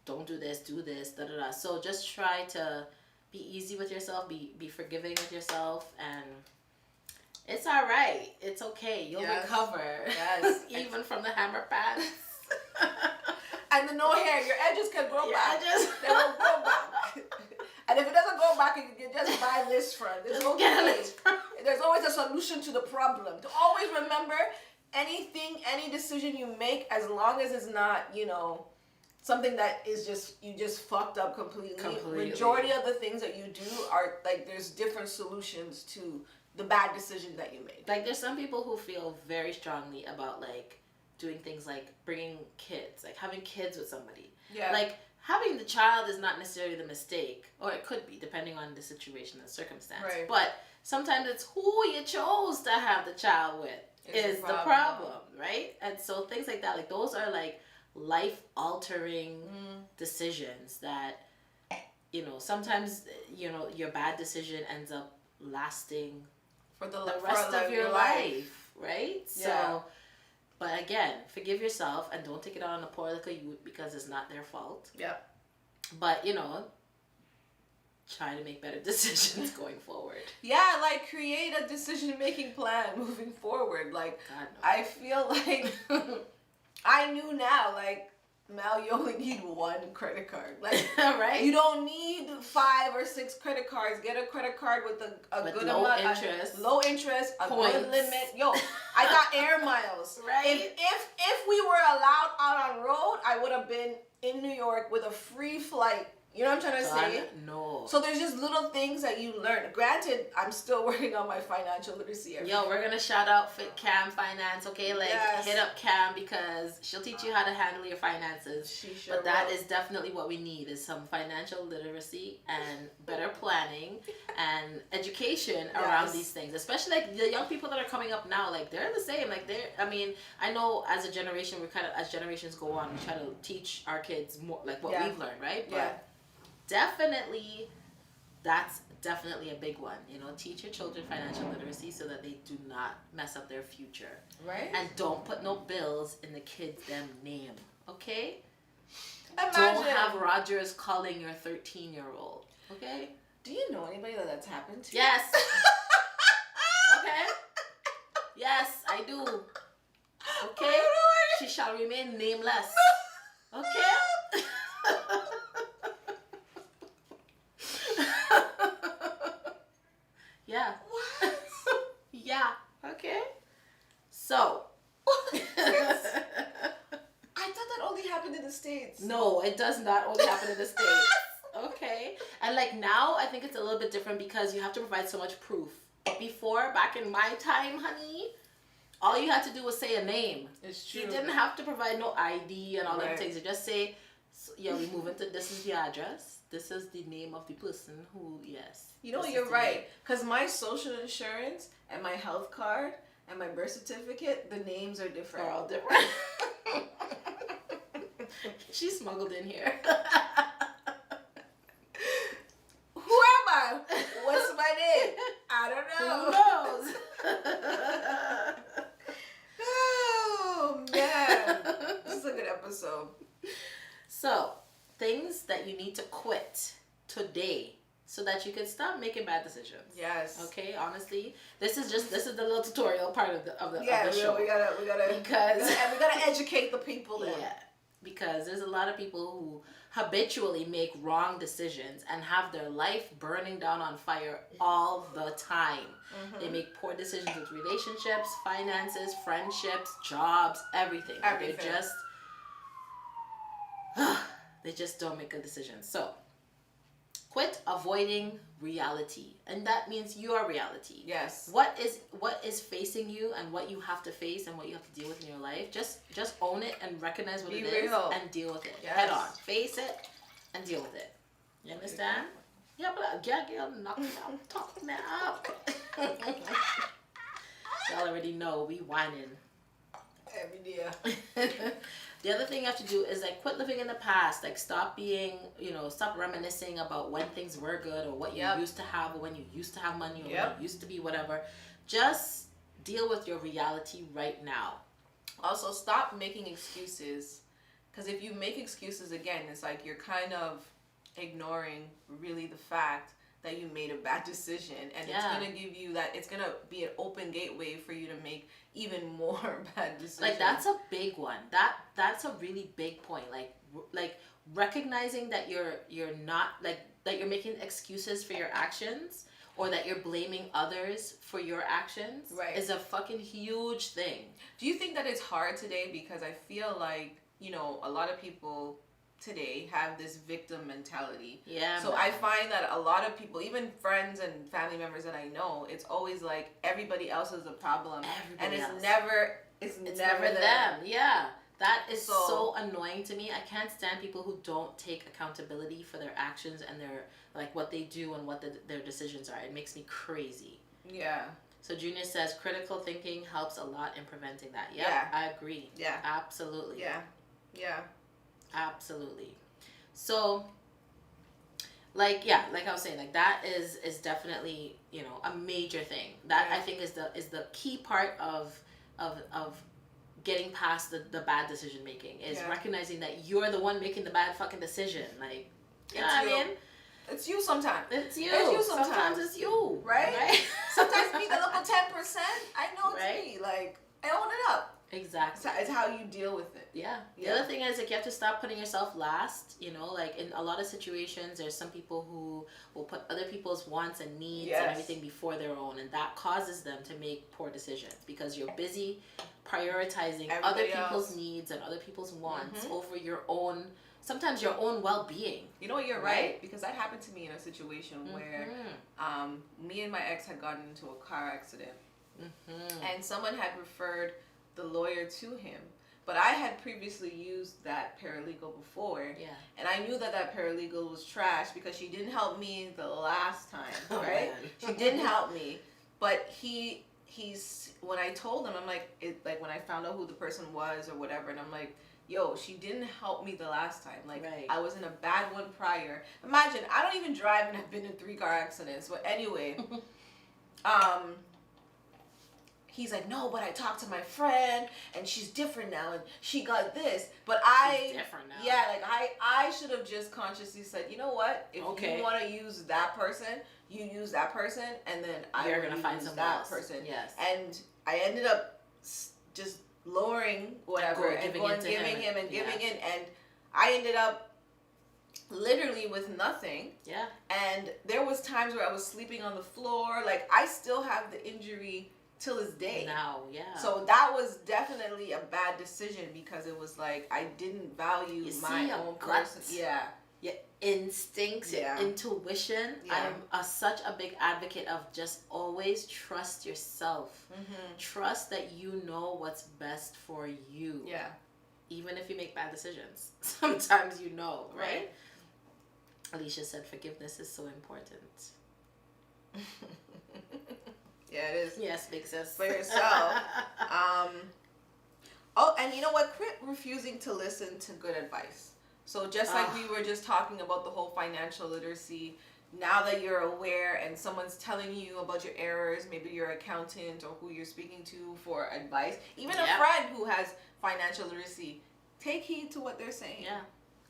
don't do this, do this, da da da. So just try to be easy with yourself, be forgiving with yourself, and it's all right. It's okay. You'll recover. Yes. Even from the hammer pants. And the no hair, your edges can grow back. They will grow back. And if it doesn't go back, you can just buy this friend. It's okay. There's always a solution to the problem. To always remember, any decision you make, as long as it's not, something that is you just fucked up completely. Majority of the things that you do are like, there's different solutions to the bad decision that you made. Like, there's some people who feel very strongly about like doing things like bringing kids, like having kids with somebody. Yeah. Like, having the child is not necessarily the mistake, or it could be depending on the situation and circumstance. Right. But sometimes it's who you chose to have the child with is the problem, right? And so things like that, like those are like life-altering decisions that, sometimes, your bad decision ends up lasting for the rest of your life, right? Yeah. So, but again, forgive yourself and don't take it out on the poor little youth because it's not their fault. Yep. But, try to make better decisions going forward. Yeah, like create a decision-making plan moving forward. Like, God, no. I feel like I knew now, like, Mel, you only need one credit card. Like, right? You don't need 5 or 6 credit cards. Get a credit card with a good amount of low interest, a good limit. Yo, I got air miles. Right? If we were allowed out on road, I would have been in New York with a free flight. You know what I'm trying to say? No. So there's just little things that you learn. Granted, I'm still working on my financial literacy. Yo, we're going to shout out Cam Finance, okay? Like, hit up Cam because she'll teach you how to handle your finances. She sure But that is definitely what we need, is some financial literacy and better planning and education around these things. Especially, like, the young people that are coming up now, like, they're the same. Like, I know as a generation, as generations go on, we try to teach our kids more, like, what we've learned, right? But definitely, that's definitely a big one. Teach your children financial literacy so that they do not mess up their future. Right. And don't put no bills in the kids' them name. Okay? Imagine. Don't have Rogers calling your 13-year-old. Okay? Do you know anybody that's happened to? Yes. Okay? Yes, I do. Okay? She shall remain nameless. Okay? Yeah. What? Yeah. Okay. So. I thought that only happened in the States. No, it does not only happen in the States. Okay. And like now, I think it's a little bit different because you have to provide so much proof. Before, back in my time, honey, all you had to do was say a name. It's true. You didn't have to provide no ID and all them things. You just say, we move into, this is the address. This is the name of the person who, you're right. Because my social insurance and my health card and my birth certificate, the names are different. They're all different. She smuggled in here. Who am I? What's my name? I don't know. Who knows? Oh, man. This is a good episode. So, things that you need to quit today so that you can stop making bad decisions. Yes. Okay, honestly, this is the little tutorial part of the show. We gotta because we gotta educate the people then. Yeah. because there's a lot of people who habitually make wrong decisions and have their life burning down on fire all the time. They make poor decisions with relationships, finances, friendships, jobs, everything. Everything. They just don't make good decisions. So quit avoiding reality, and that means your reality. Yes. What is facing you, and what you have to face, and what you have to deal with in your life. Just own it and recognize what it is and deal with it. Yes. Head on, face it, and deal with it. You understand? Yeah, but girl, knock me out, talk me up. Y'all already know we whining every day. The other thing you have to do is like quit living in the past. Like stop being, stop reminiscing about when things were good or what you used to have or when you used to have money or when you used to be whatever. Just deal with your reality right now. Also, stop making excuses, because if you make excuses again, it's like you're kind of ignoring really the fact that you made a bad decision, and it's gonna give you that. It's gonna be an open gateway for you to make even more bad decisions. Like that's a big one. That's a really big point. Like recognizing that you're not that you're making excuses for your actions, or that you're blaming others for your actions, is a fucking huge thing. Do you think that it's hard today? Because I feel like a lot of people today have this victim mentality. Yeah. So I find that a lot of people, even friends and family members that I know, it's always like everybody else is the problem, and it's never them. Yeah. That is so annoying to me. I can't stand people who don't take accountability for their actions and their what they do and what their decisions are. It makes me crazy. Yeah. So Junior says critical thinking helps a lot in preventing that. Yeah. I agree. Yeah. Absolutely. Yeah. Yeah. Absolutely. So like I was saying, that is definitely, a major thing. That I think is the key part of getting past the bad decision making is recognizing that you're the one making the bad fucking decision. Like, you know what I mean? It's you sometimes. It's you. Sometimes it's you. Right? Sometimes me, the local 10%, I know it's me. Like, I own it up. Exactly. It's how you deal with it. Yeah. The other thing is, you have to stop putting yourself last. In a lot of situations, there's some people who will put other people's wants and needs and everything before their own, and that causes them to make poor decisions because you're busy prioritizing other people's needs and other people's wants over your own, sometimes your own well-being. You know what, you're right, because that happened to me in a situation where me and my ex had gotten into a car accident, and someone had referred the lawyer to him, but I had previously used that paralegal before, and I knew that paralegal was trash because she didn't help me the last time, right? She didn't help me, but he's when I told him, I'm like, when I found out who the person was or whatever, and I'm like, yo, she didn't help me the last time. Like, I was in a bad one prior. Imagine, I don't even drive and have been in 3 car accidents. But anyway, he's like, no, but I talked to my friend and she's different now and she got this. But she's different now. Yeah, like I should have just consciously said, you know what? If you want to use that person, you use that person, and then you're gonna find use that person. Yes. And I ended up just lowering whatever and giving him, and I ended up literally with nothing. Yeah. And there was times where I was sleeping on the floor. Like, I still have the injury till this day. Now, yeah. So that was definitely a bad decision because it was like I didn't value my own person. Yeah. Your instincts, your intuition. I'm such a big advocate of just always trust yourself. Trust that you know what's best for you. Yeah. Even if you make bad decisions. Sometimes you know, right? Alicia said forgiveness is so important. Yeah, it is. Yes, big sis. For yourself. Oh, and you know what? Quit refusing to listen to good advice. So just like we were just talking about the whole financial literacy, now that you're aware and someone's telling you about your errors, maybe your accountant or who you're speaking to for advice, even a friend who has financial literacy, take heed to what they're saying. Yeah.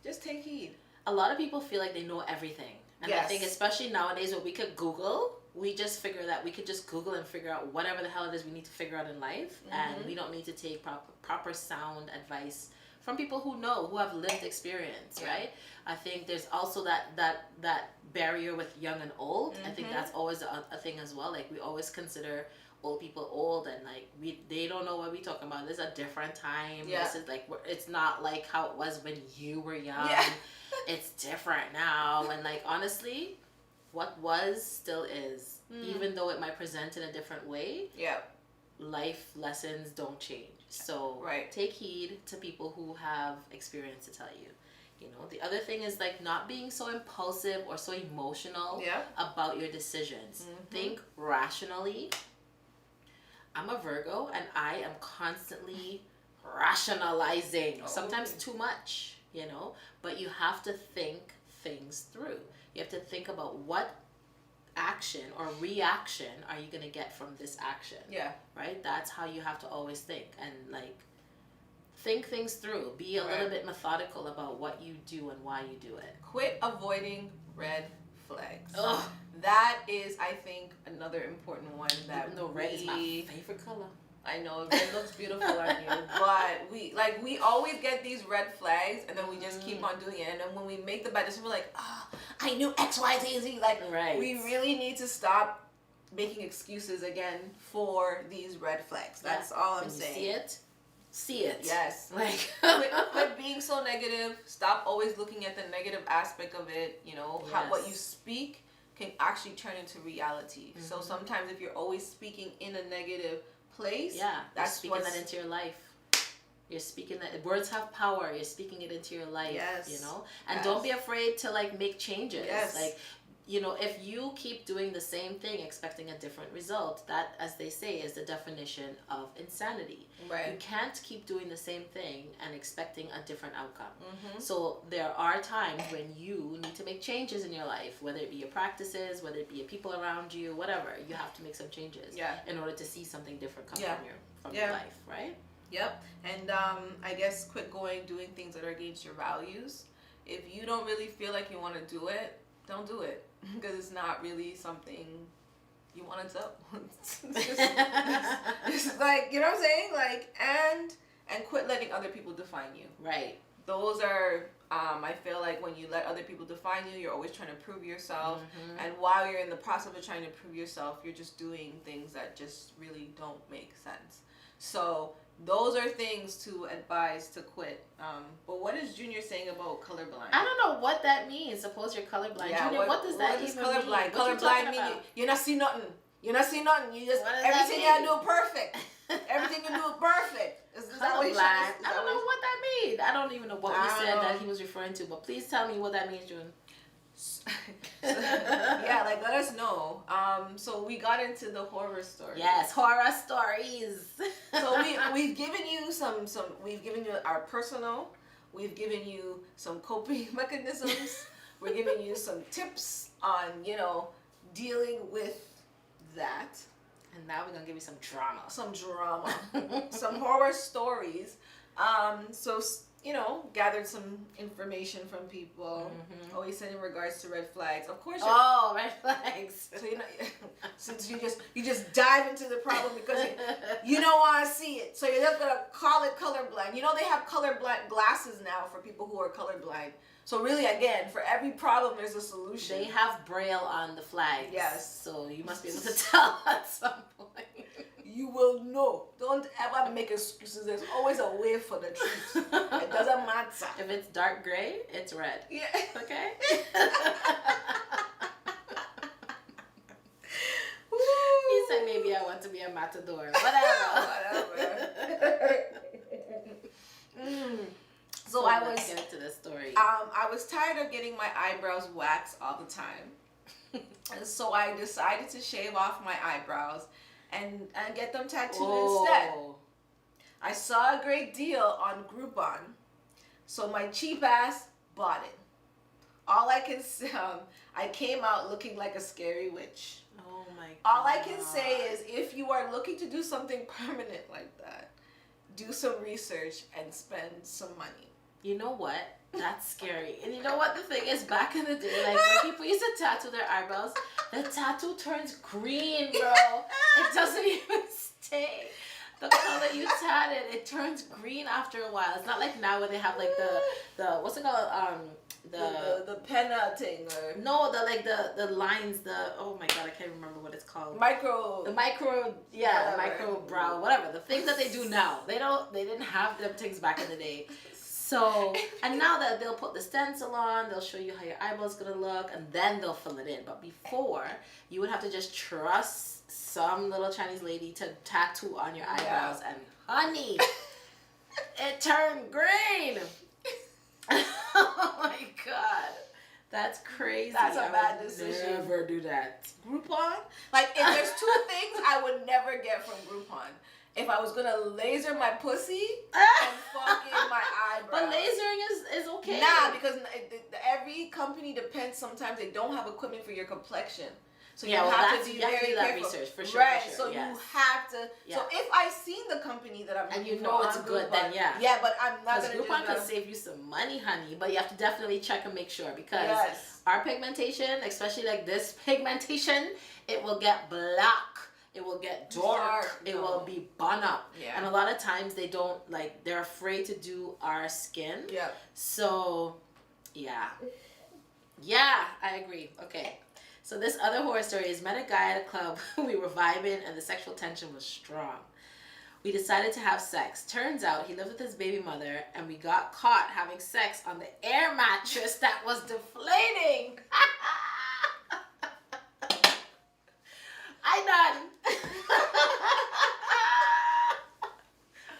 Just take heed. A lot of people feel like they know everything. And I think especially nowadays where we could Google, we just figure that we could just Google and figure out whatever the hell it is we need to figure out in life. And we don't need to take proper sound advice from people who know, who have lived experience, right? I think there's also that barrier with young and old. I think that's always a thing as well. Like, we always consider old people old, and like they don't know what we talking about. This is a different time. This is like, it's not like how it was when you were young. It's different now. And like, honestly, what was still is, even though it might present in a different way. Life lessons don't change. So take heed to people who have experience to tell you. You know, the other thing is like not being so impulsive or so emotional about your decisions. Think rationally. I'm a Virgo, and I am constantly rationalizing. Sometimes too much, you know, but you have to think things through. You have to think about what action or reaction are you going to get from this action. Right? That's how you have to always think, and like think things through. Be a little bit methodical about what you do and why you do it. Quit avoiding red flags. That is, I think, another important one that even though red is my favorite color. I know, it looks beautiful on you, but we always get these red flags, and then we just keep on doing it, and then when we make the bad decision, we're like, I knew X, Y, Z, Z. Like, we really need to stop making excuses again for these red flags. That's all I'm saying. See it. Yes. Like, quit being so negative. Stop always looking at the negative aspect of it. You know, how what you speak can actually turn into reality. So sometimes if you're always speaking in a negative place, that's speaking that into your life. You're speaking that words have power. You're speaking it into your life. You know, and don't be afraid to like make changes. Like, you know, if you keep doing the same thing expecting a different result, that, as they say, is the definition of insanity. You can't keep doing the same thing and expecting a different outcome. So there are times when you need to make changes in your life, whether it be your practices, whether it be your people around you, whatever. You have to make some changes in order to see something different come from your life, right? And I guess quit doing things that are against your values. If you don't really feel like you want to do it, don't do it, because it's not really something you want to do. It's like, you know what I'm saying? Like, and quit letting other people define you. Those are, I feel like when you let other people define you, you're always trying to prove yourself. And while you're in the process of trying to prove yourself, you're just doing things that just really don't make sense. So those are things to advise to quit. But what is Junior saying about colorblind? I don't know what that means. Suppose you're colorblind. Junior, what does that even mean? Colorblind mean you not see nothing. You not see nothing. You just, everything you do perfect. Everything you do perfect. Is that what I don't know what that means. I don't even know what we said that he was referring to. But please tell me what that means, June. Like, let us know. So we got into the horror stories. Yes, horror stories. So we've given you we've given you our personal, we've given you some coping mechanisms, we're giving you some tips on, you know, dealing with that. And now we're gonna give you some drama. Some horror stories. So, you know, gathered some information from people. Always said in regards to red flags. Of course. Red flags. So, you know, since you just dive into the problem because you don't want to see it, so you're just gonna call it colorblind. You know, they have colorblind glasses now for people who are colorblind. So really, again, for every problem, there's a solution. They have Braille on the flags. Yes. So you must be able to tell at some point. You will know. Don't ever make excuses. There's always a way for the truth. It doesn't matter. If it's dark gray, it's red. Yeah. Okay? He said maybe I want to be a matador. Whatever. So I was get to the story. I was tired of getting my eyebrows waxed all the time. And so I decided to shave off my eyebrows and get them tattooed instead. I saw a great deal on Groupon, so my cheap ass bought it. All I can say, I came out looking like a scary witch. Oh my God. All I can say is, if you are looking to do something permanent like that, do some research and spend some money. You know what? That's scary. And you know what the thing is? Back in the day, like when people used to tattoo their eyebrows, the tattoo turns green, bro. It doesn't even stay. the color you tan it turns green after a while. It's not like now where they have like the what's it called the penna thing or no the lines oh my god I can't remember what it's called micro micro brow whatever the things that they do now they didn't have them things back in the day. So, and now that they'll put the stencil on, they'll show you how your eyeball's gonna look, and then they'll fill it in. But before, you would have to just trust some little Chinese lady to tattoo on your eyebrows, and honey, it turned green. Oh my god, that's crazy. That's a bad decision. Never do that. Groupon? Like, if there's two things I would never get from Groupon. If I was gonna laser my pussy and fucking my eyebrows. But lasering is okay. Nah, because every company depends. Sometimes they don't have equipment for your complexion. So you have to be very careful. Research for sure. Right. For sure, so yes. you have to. Yeah. So if I seen the company that I'm and looking you know for it's on good, Groupon, then yeah. Yeah, but I'm not gonna. Groupon can save you some money, honey. But you have to definitely check and make sure because our pigmentation, especially like this pigmentation, it will get black. It will get dark. It will be bun up. Yeah. And a lot of times they don't they're afraid to do our skin. Yeah. So, yeah. Yeah, I agree. Okay. So this other horror story is met a guy at a club. We were vibing and the sexual tension was strong. We decided to have sex. Turns out he lived with his baby mother and we got caught having sex on the air mattress that was deflating. I done.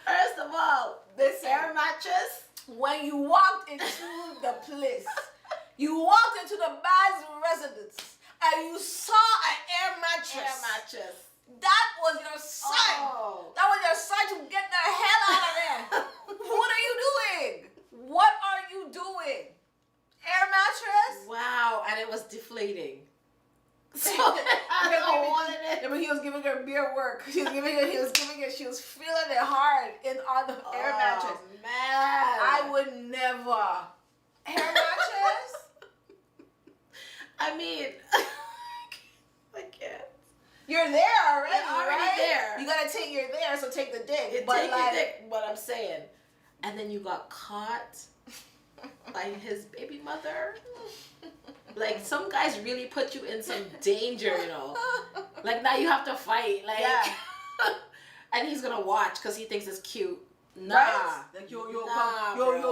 First of all, this air mattress. When you walked into the place, you walked into the man's residence and you saw an air mattress. Air mattress. That was your sign. Oh. That was your sign to get the hell out of there. What are you doing? What are you doing? Air mattress? Wow, and it was deflating. So but he was giving her beer work. He was giving it. She was feeling it hard on the air mattress. Man, I would never. Air mattress? I mean, I can't. You're there already. You're already right? there. You gotta take. You're there, so take the dick. Take your dick. What I'm saying, and then you got caught by his baby mother. Like, some guys really put you in some danger, you know. Like, now you have to fight. Like, and he's gonna watch because he thinks it's cute. Nah. Right? Like, yo,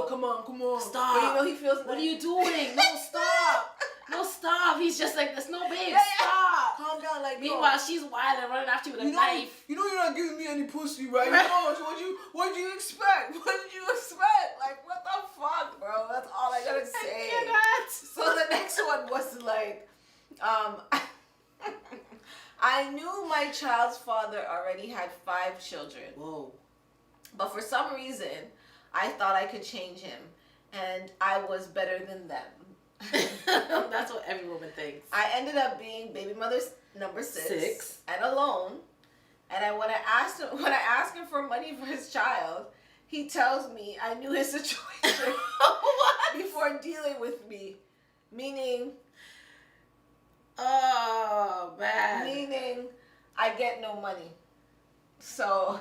come on. Stop. But you know he feels. What are you doing? No, stop. No, stop. He's just like, there's no babe. Yeah. Stop. Calm down, like. Meanwhile, she's wild and running after you with a knife. You know you're not giving me any pussy, right? You know, so what'd you expect? What did you expect? Like, what the fuck, bro? That's all I gotta say. I cannot. So the next one was like, I knew my child's father already had 5 children. Whoa. But for some reason, I thought I could change him, and I was better than them. That's what every woman thinks. I ended up being baby mother's number 6 and alone. And when I asked him for money for his child, he tells me I knew his situation before dealing with me. Meaning, oh man. Meaning, I get no money. So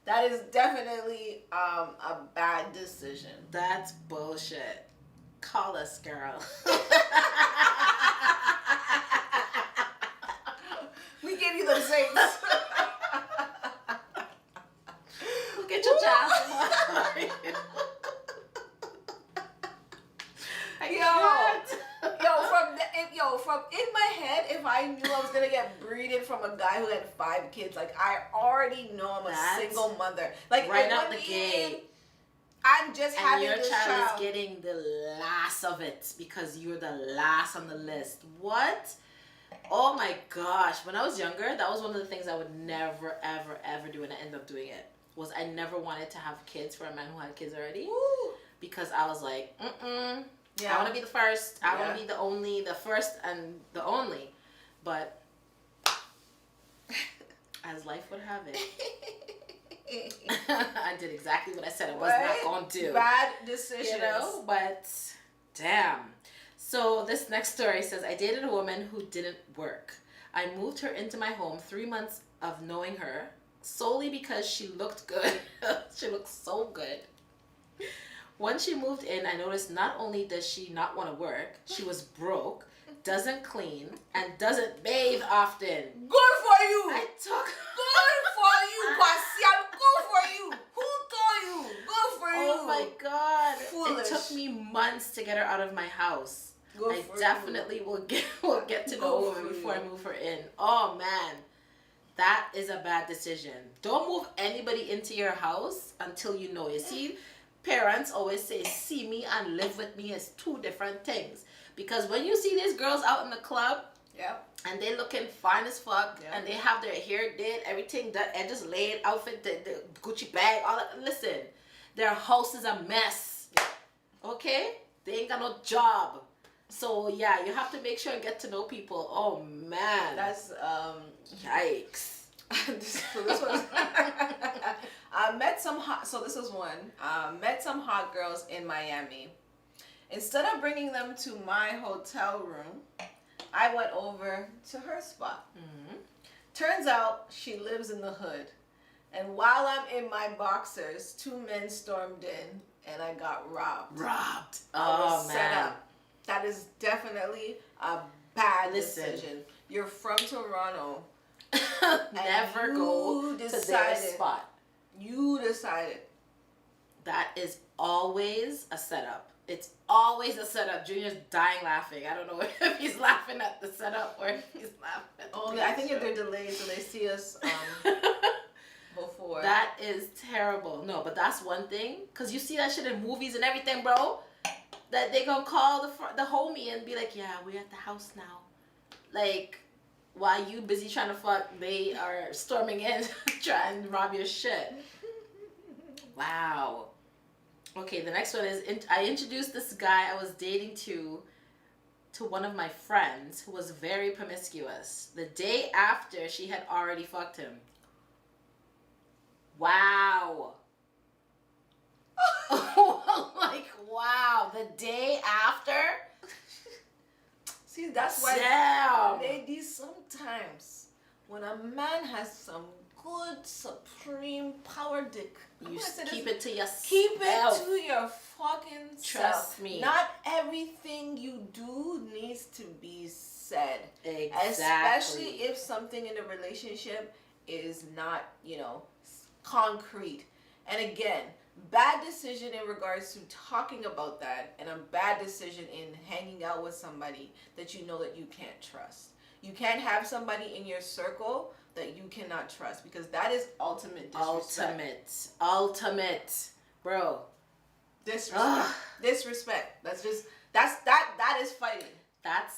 that is definitely a bad decision. That's bullshit. Call us, girl. We give you the saints. Look at your child. From in my head, if I knew I was gonna get breeded from a guy who had 5 kids, like, I already know I'm a single mother. Like, right out the gate. I'm just having this child. Your child is getting the last of it because you're the last on the list. What? Oh my gosh. When I was younger, that was one of the things I would never, ever, ever do, and I ended up doing it. Was I never wanted to have kids for a man who had kids already. Woo. Because I was like, yeah. I want to be the first. I want to be the only, the first and the only. But as life would have it, I did exactly what I said I was not going to do. Bad decisions. You know, but damn. So this next story says, I dated a woman who didn't work. I moved her into my home 3 months of knowing her. solely because she looked good. She looked so good. When she moved in, I noticed not only does she not want to work, she was broke, doesn't clean, and doesn't bathe often. Good for you. I took... Good for you, Bastian. Good for you. Who told you? Good for you. Oh my God. Foolish. It took me months to get her out of my house. Good I for definitely will get to know her before I move her in. Oh man. That is a bad decision. Don't move anybody into your house until you know. You see, parents always say, see me and live with me is two different things. Because when you see these girls out in the club, yep, and they looking fine as fuck, yep, and they have their hair did, everything done, edges laid, outfit, the Gucci bag, all that. Listen, their house is a mess. Okay? They ain't got no job. So yeah, you have to make sure and get to know people. Oh man. That's yikes. So this was I met some hot, so this was one. Met some hot girls in Miami. Instead of bringing them to my hotel room, I went over to her spot. Mm-hmm. Turns out she lives in the hood. And while I'm in my boxers, 2 men stormed in and I got robbed. Robbed. I was Oh set man. up. That is definitely a bad Listen. decision. You're from Toronto. Never go to their spot. You decided. That is always a setup. It's always a setup. Junior's dying laughing. I don't know if he's laughing at the setup or if he's laughing at the Only I think if they're delayed, so they see us before. That is terrible. No, but that's one thing. Because you see that shit in movies and everything, bro. That they gonna call the homie and be like, yeah, we're at the house now. Like, while you busy trying to fuck, they are storming in trying to rob your shit. Wow. Okay, the next one is, I introduced this guy I was dating to one of my friends who was very promiscuous. The day after, she had already fucked him. Wow. Like, wow. The day after? See, that's why, Damn. ladies, sometimes when a man has some good, supreme power dick, You keep it to yourself. keep it to your fucking Trust self. me. Not everything you do needs to be said. Exactly. Especially if something in a relationship is not, concrete. And again, bad decision in regards to talking about that, and a bad decision in hanging out with somebody that you know that you can't trust. You can't have somebody in your circle that you cannot trust, because that is ultimate disrespect. Ultimate. Bro. Disrespect. That is fighting. That's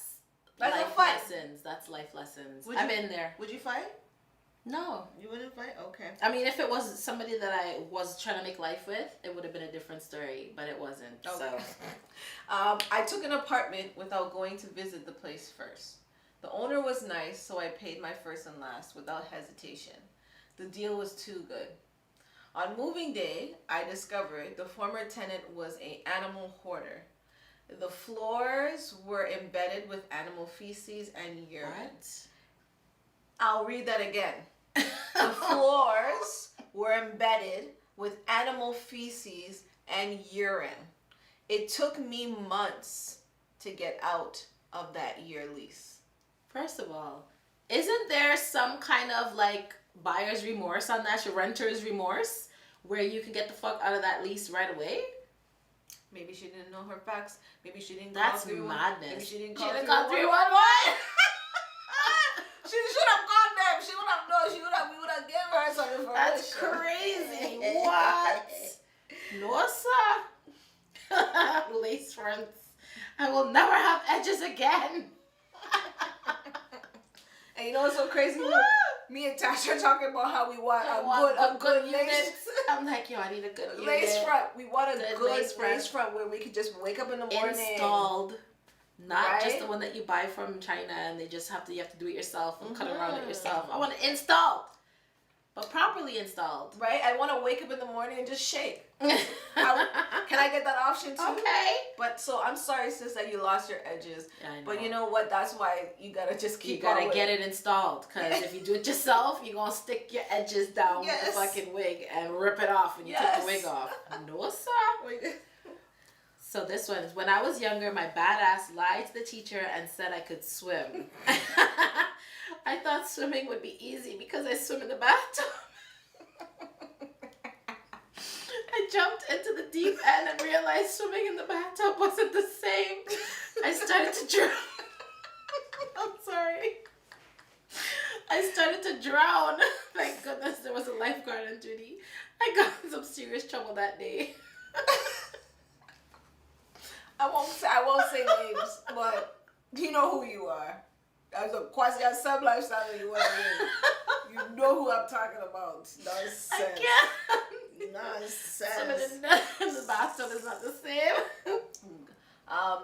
That's a life fight. lessons. That's life lessons. Would I've you- been there. Would you fight? No. You wouldn't fight? Okay. I mean, if it was somebody that I was trying to make life with, it would have been a different story, but it wasn't. Okay. So, I took an apartment without going to visit the place first. The owner was nice, so I paid my first and last without hesitation. The deal was too good. On moving day, I discovered the former tenant was an animal hoarder. The floors were embedded with animal feces and urine. what? I'll read that again. The floors were embedded with animal feces and urine. It took me months to get out of that year lease. First of all, isn't there some kind of like buyer's remorse on that, your renter's remorse, where you can get the fuck out of that lease right away? Maybe she didn't know her facts. Maybe she didn't That's call 311. madness. Maybe she didn't She call didn't call 311. She should have called them. She would have known. We would have given her some information. That's crazy. What? No, sir. Lace fronts. I will never have edges again. And you know what's so crazy? Me and Tasha are talking about how we want a good unit. lace. I'm like, yo, I need a good unit. Lace front. We want a good lace front. where we could just wake up in the morning. Installed. Not just Right? the one that you buy from China and you have to do it yourself and cut around it Mhm. yourself. I want it installed. But properly installed. Right? I want to wake up in the morning and just shake. Can I get that option too. Okay. But so I'm sorry, sis, that you lost your edges. Yeah, I know. But you know what? That's why you gotta just keep. You gotta get it installed, because if you do it yourself, you're gonna stick your edges down with the fucking wig and rip it off when you take the wig off. No, sir. So this one is, when I was younger, my badass lied to the teacher and said I could swim. I thought swimming would be easy because I swim in the bathtub. I jumped into the deep end and realized swimming in the bathtub wasn't the same. I started to drown. I'm sorry. I started to drown. Thank goodness there was a lifeguard on duty. I got in some serious trouble that day. I won't say names, but you know who you are. As a quasi sub lifestyle that you want to you know who I'm talking about. Nonsense. I can't. Nonsense. In the bathtub is not the same.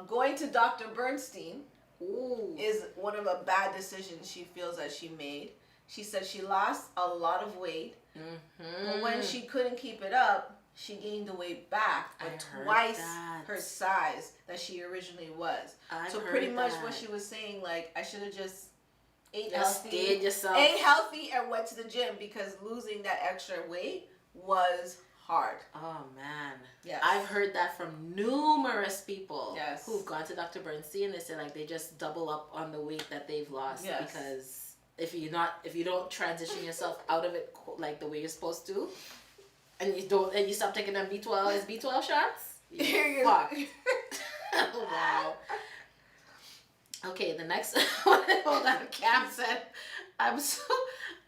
Going to Dr. Bernstein Ooh. is one of the bad decisions she feels that she made. She said she lost a lot of weight, but when she couldn't keep it up, she gained the weight back, but twice her size that she originally was. So pretty much what she was saying, like, I should have just ate healthy and went to the gym, because losing that extra weight was hard. Oh man. Yes. I've heard that from numerous people who've gone to Dr. Bernstein. They say like they just double up on the weight that they've lost, because if you don't transition yourself out of it like the way you're supposed to, and you stop taking them B12 shots, you're fucked. Wow. Okay, the next one. Hold on. Cam said, I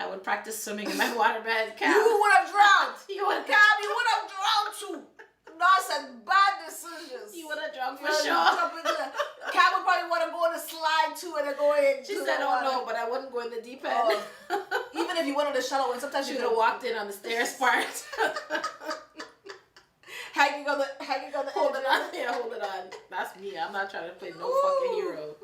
would practice swimming in my waterbed. Cam, you would have drowned. You would have drowned too. Nonsense, bad decisions. You would have drowned for sure. Cam would probably want to go on a slide too and then go in. She said, "Oh no, but I wouldn't go in the deep end." Even if you went on the shuttle, and sometimes she would have walked in on the stairs part. hanging on the hold it on. Yeah, hold it on. That's me. I'm not trying to play no fucking hero.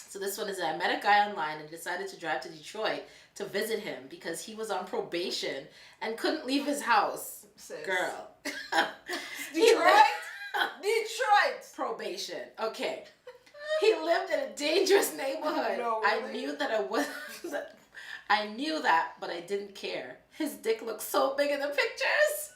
So this one is that I met a guy online and decided to drive to Detroit to visit him because he was on probation and couldn't leave his house. Sis. Girl. Detroit? Probation. Okay. He lived in a dangerous neighborhood. No, really? I knew that, but I didn't care. His dick looked so big in the pictures.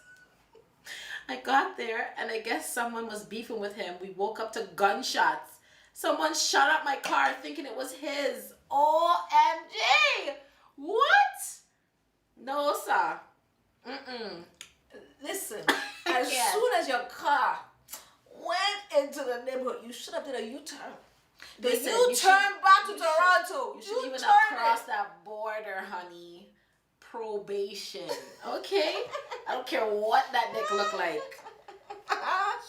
I got there, and I guess someone was beefing with him. We woke up to gunshots. Someone shot up my car thinking it was his. OMG! What? No, sir. Listen, as soon as your car went into the neighborhood, you should have did a U-turn. You turn back to Toronto. You should even have crossed that border, honey. Probation. Okay? I don't care what that dick looked like.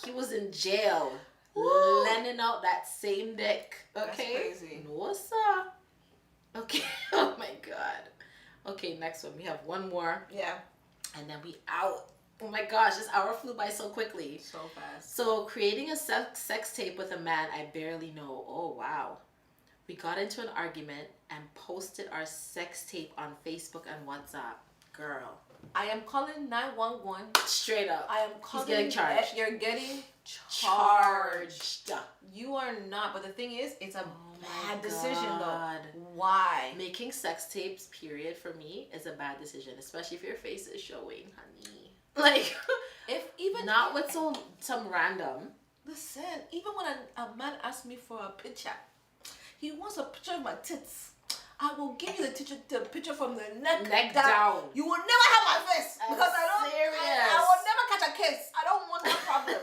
He was in jail. Lending out that same dick. Okay? That's crazy. No, sir. Okay. Oh my God. Okay, next one. We have one more. Yeah. And then we out. Oh my gosh, this hour flew by so quickly. So fast. So creating a sex tape with a man I barely know. Oh wow. We got into an argument and posted our sex tape on Facebook and WhatsApp. Girl. I am calling 911. Straight up. I am calling. He's getting charged. You're getting charged. You are not. But the thing is, it's a bad decision though. Why? Making sex tapes, period, for me is a bad decision, especially if your face is showing, honey. Like, not with some random. Listen, even when a man asks me for a picture, he wants a picture of my tits. I will give you the picture from the neck down. You will never have my face because I will never catch a kiss. I don't want no problem.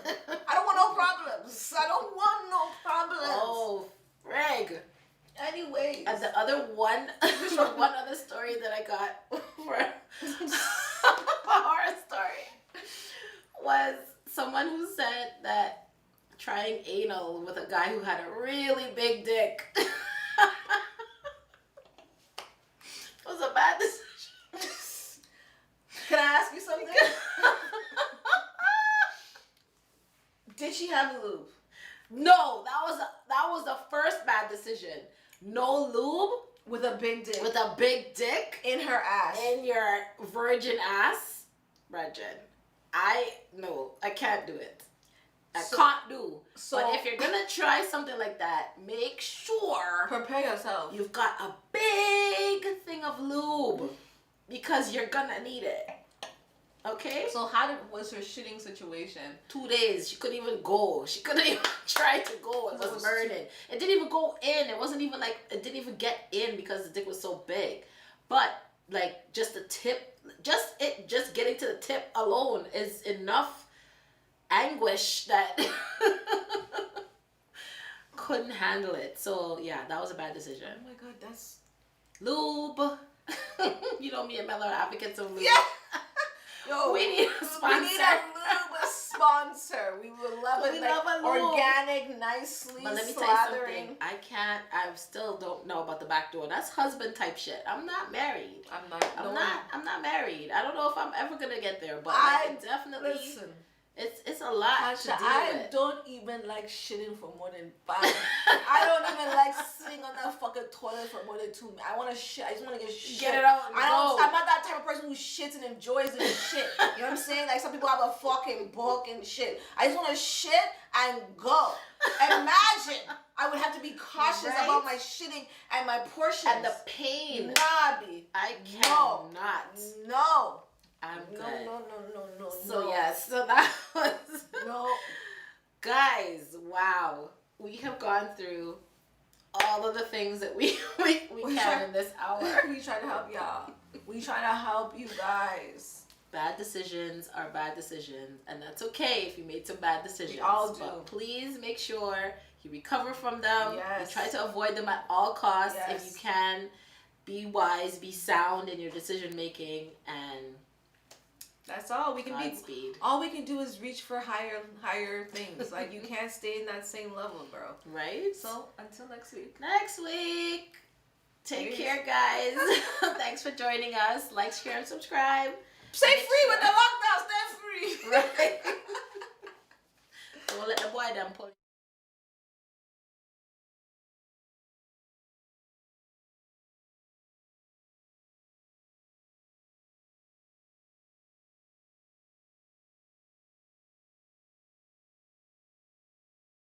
I don't want no problems. I don't want no problems. Oh, frig. Anyway, and the other one other story that I got for a horror story was someone who said that trying anal with a guy who had a really big dick was a bad decision. Can I ask you something? Did she have lube? No, that was the first bad decision. No lube with a big dick. With a big dick in her ass. In your virgin ass, virgin. I can't do it. I can't do. So but if you're gonna try something like that, make sure prepare yourself. you've got a big thing of lube because you're gonna need it. Okay? So was her shitting situation? 2 days. She couldn't even go. She couldn't even try to go. It was burning. It didn't even go in. It wasn't even like, it didn't even get in because the dick was so big. But like just the tip, just getting to the tip alone is enough anguish that couldn't handle it. So yeah, that was a bad decision. Oh my god, that's lube. You know me and Mel are advocates of lube. Yeah. Yo, we need a sponsor. We need a lube sponsor. We would love it. We like, love a lube. Organic, nicely But let me tell slathering. you something. I still don't know about the back door. That's husband type shit. I'm not married. I'm not married. I don't know if I'm ever gonna get there, but I definitely listen. It's a lot to deal with. Don't even like shitting for more than 5 minutes. I don't even like sitting on that fucking toilet for more than 2 minutes. I want to shit. I just want to get shit. Get it out. I'm not that type of person who shits and enjoys it and shit. You know what I'm saying? Like some people have a fucking book and shit. I just want to shit and go. Imagine I would have to be cautious about my shitting and my portions. And the pain. Nah, B. I cannot. No. I'm good. No. So yes, so that was no. Guys, wow. We have gone through all of the things that we can in this hour. We try to help y'all. We try to help you guys. Bad decisions are bad decisions, and that's okay if you made some bad decisions. We all do. But please make sure you recover from them. Yes. You try to avoid them at all costs if Yes. you can. Be wise, be sound in your decision making, and that's all we can Godspeed. All we can do is reach for higher things. Like you can't stay in that same level, bro. Right? So until next week. Take care, guys. Thanks for joining us. Like, share, and subscribe. Stay free with the lockdown. Stay free. Right. Don't let the boy them pull.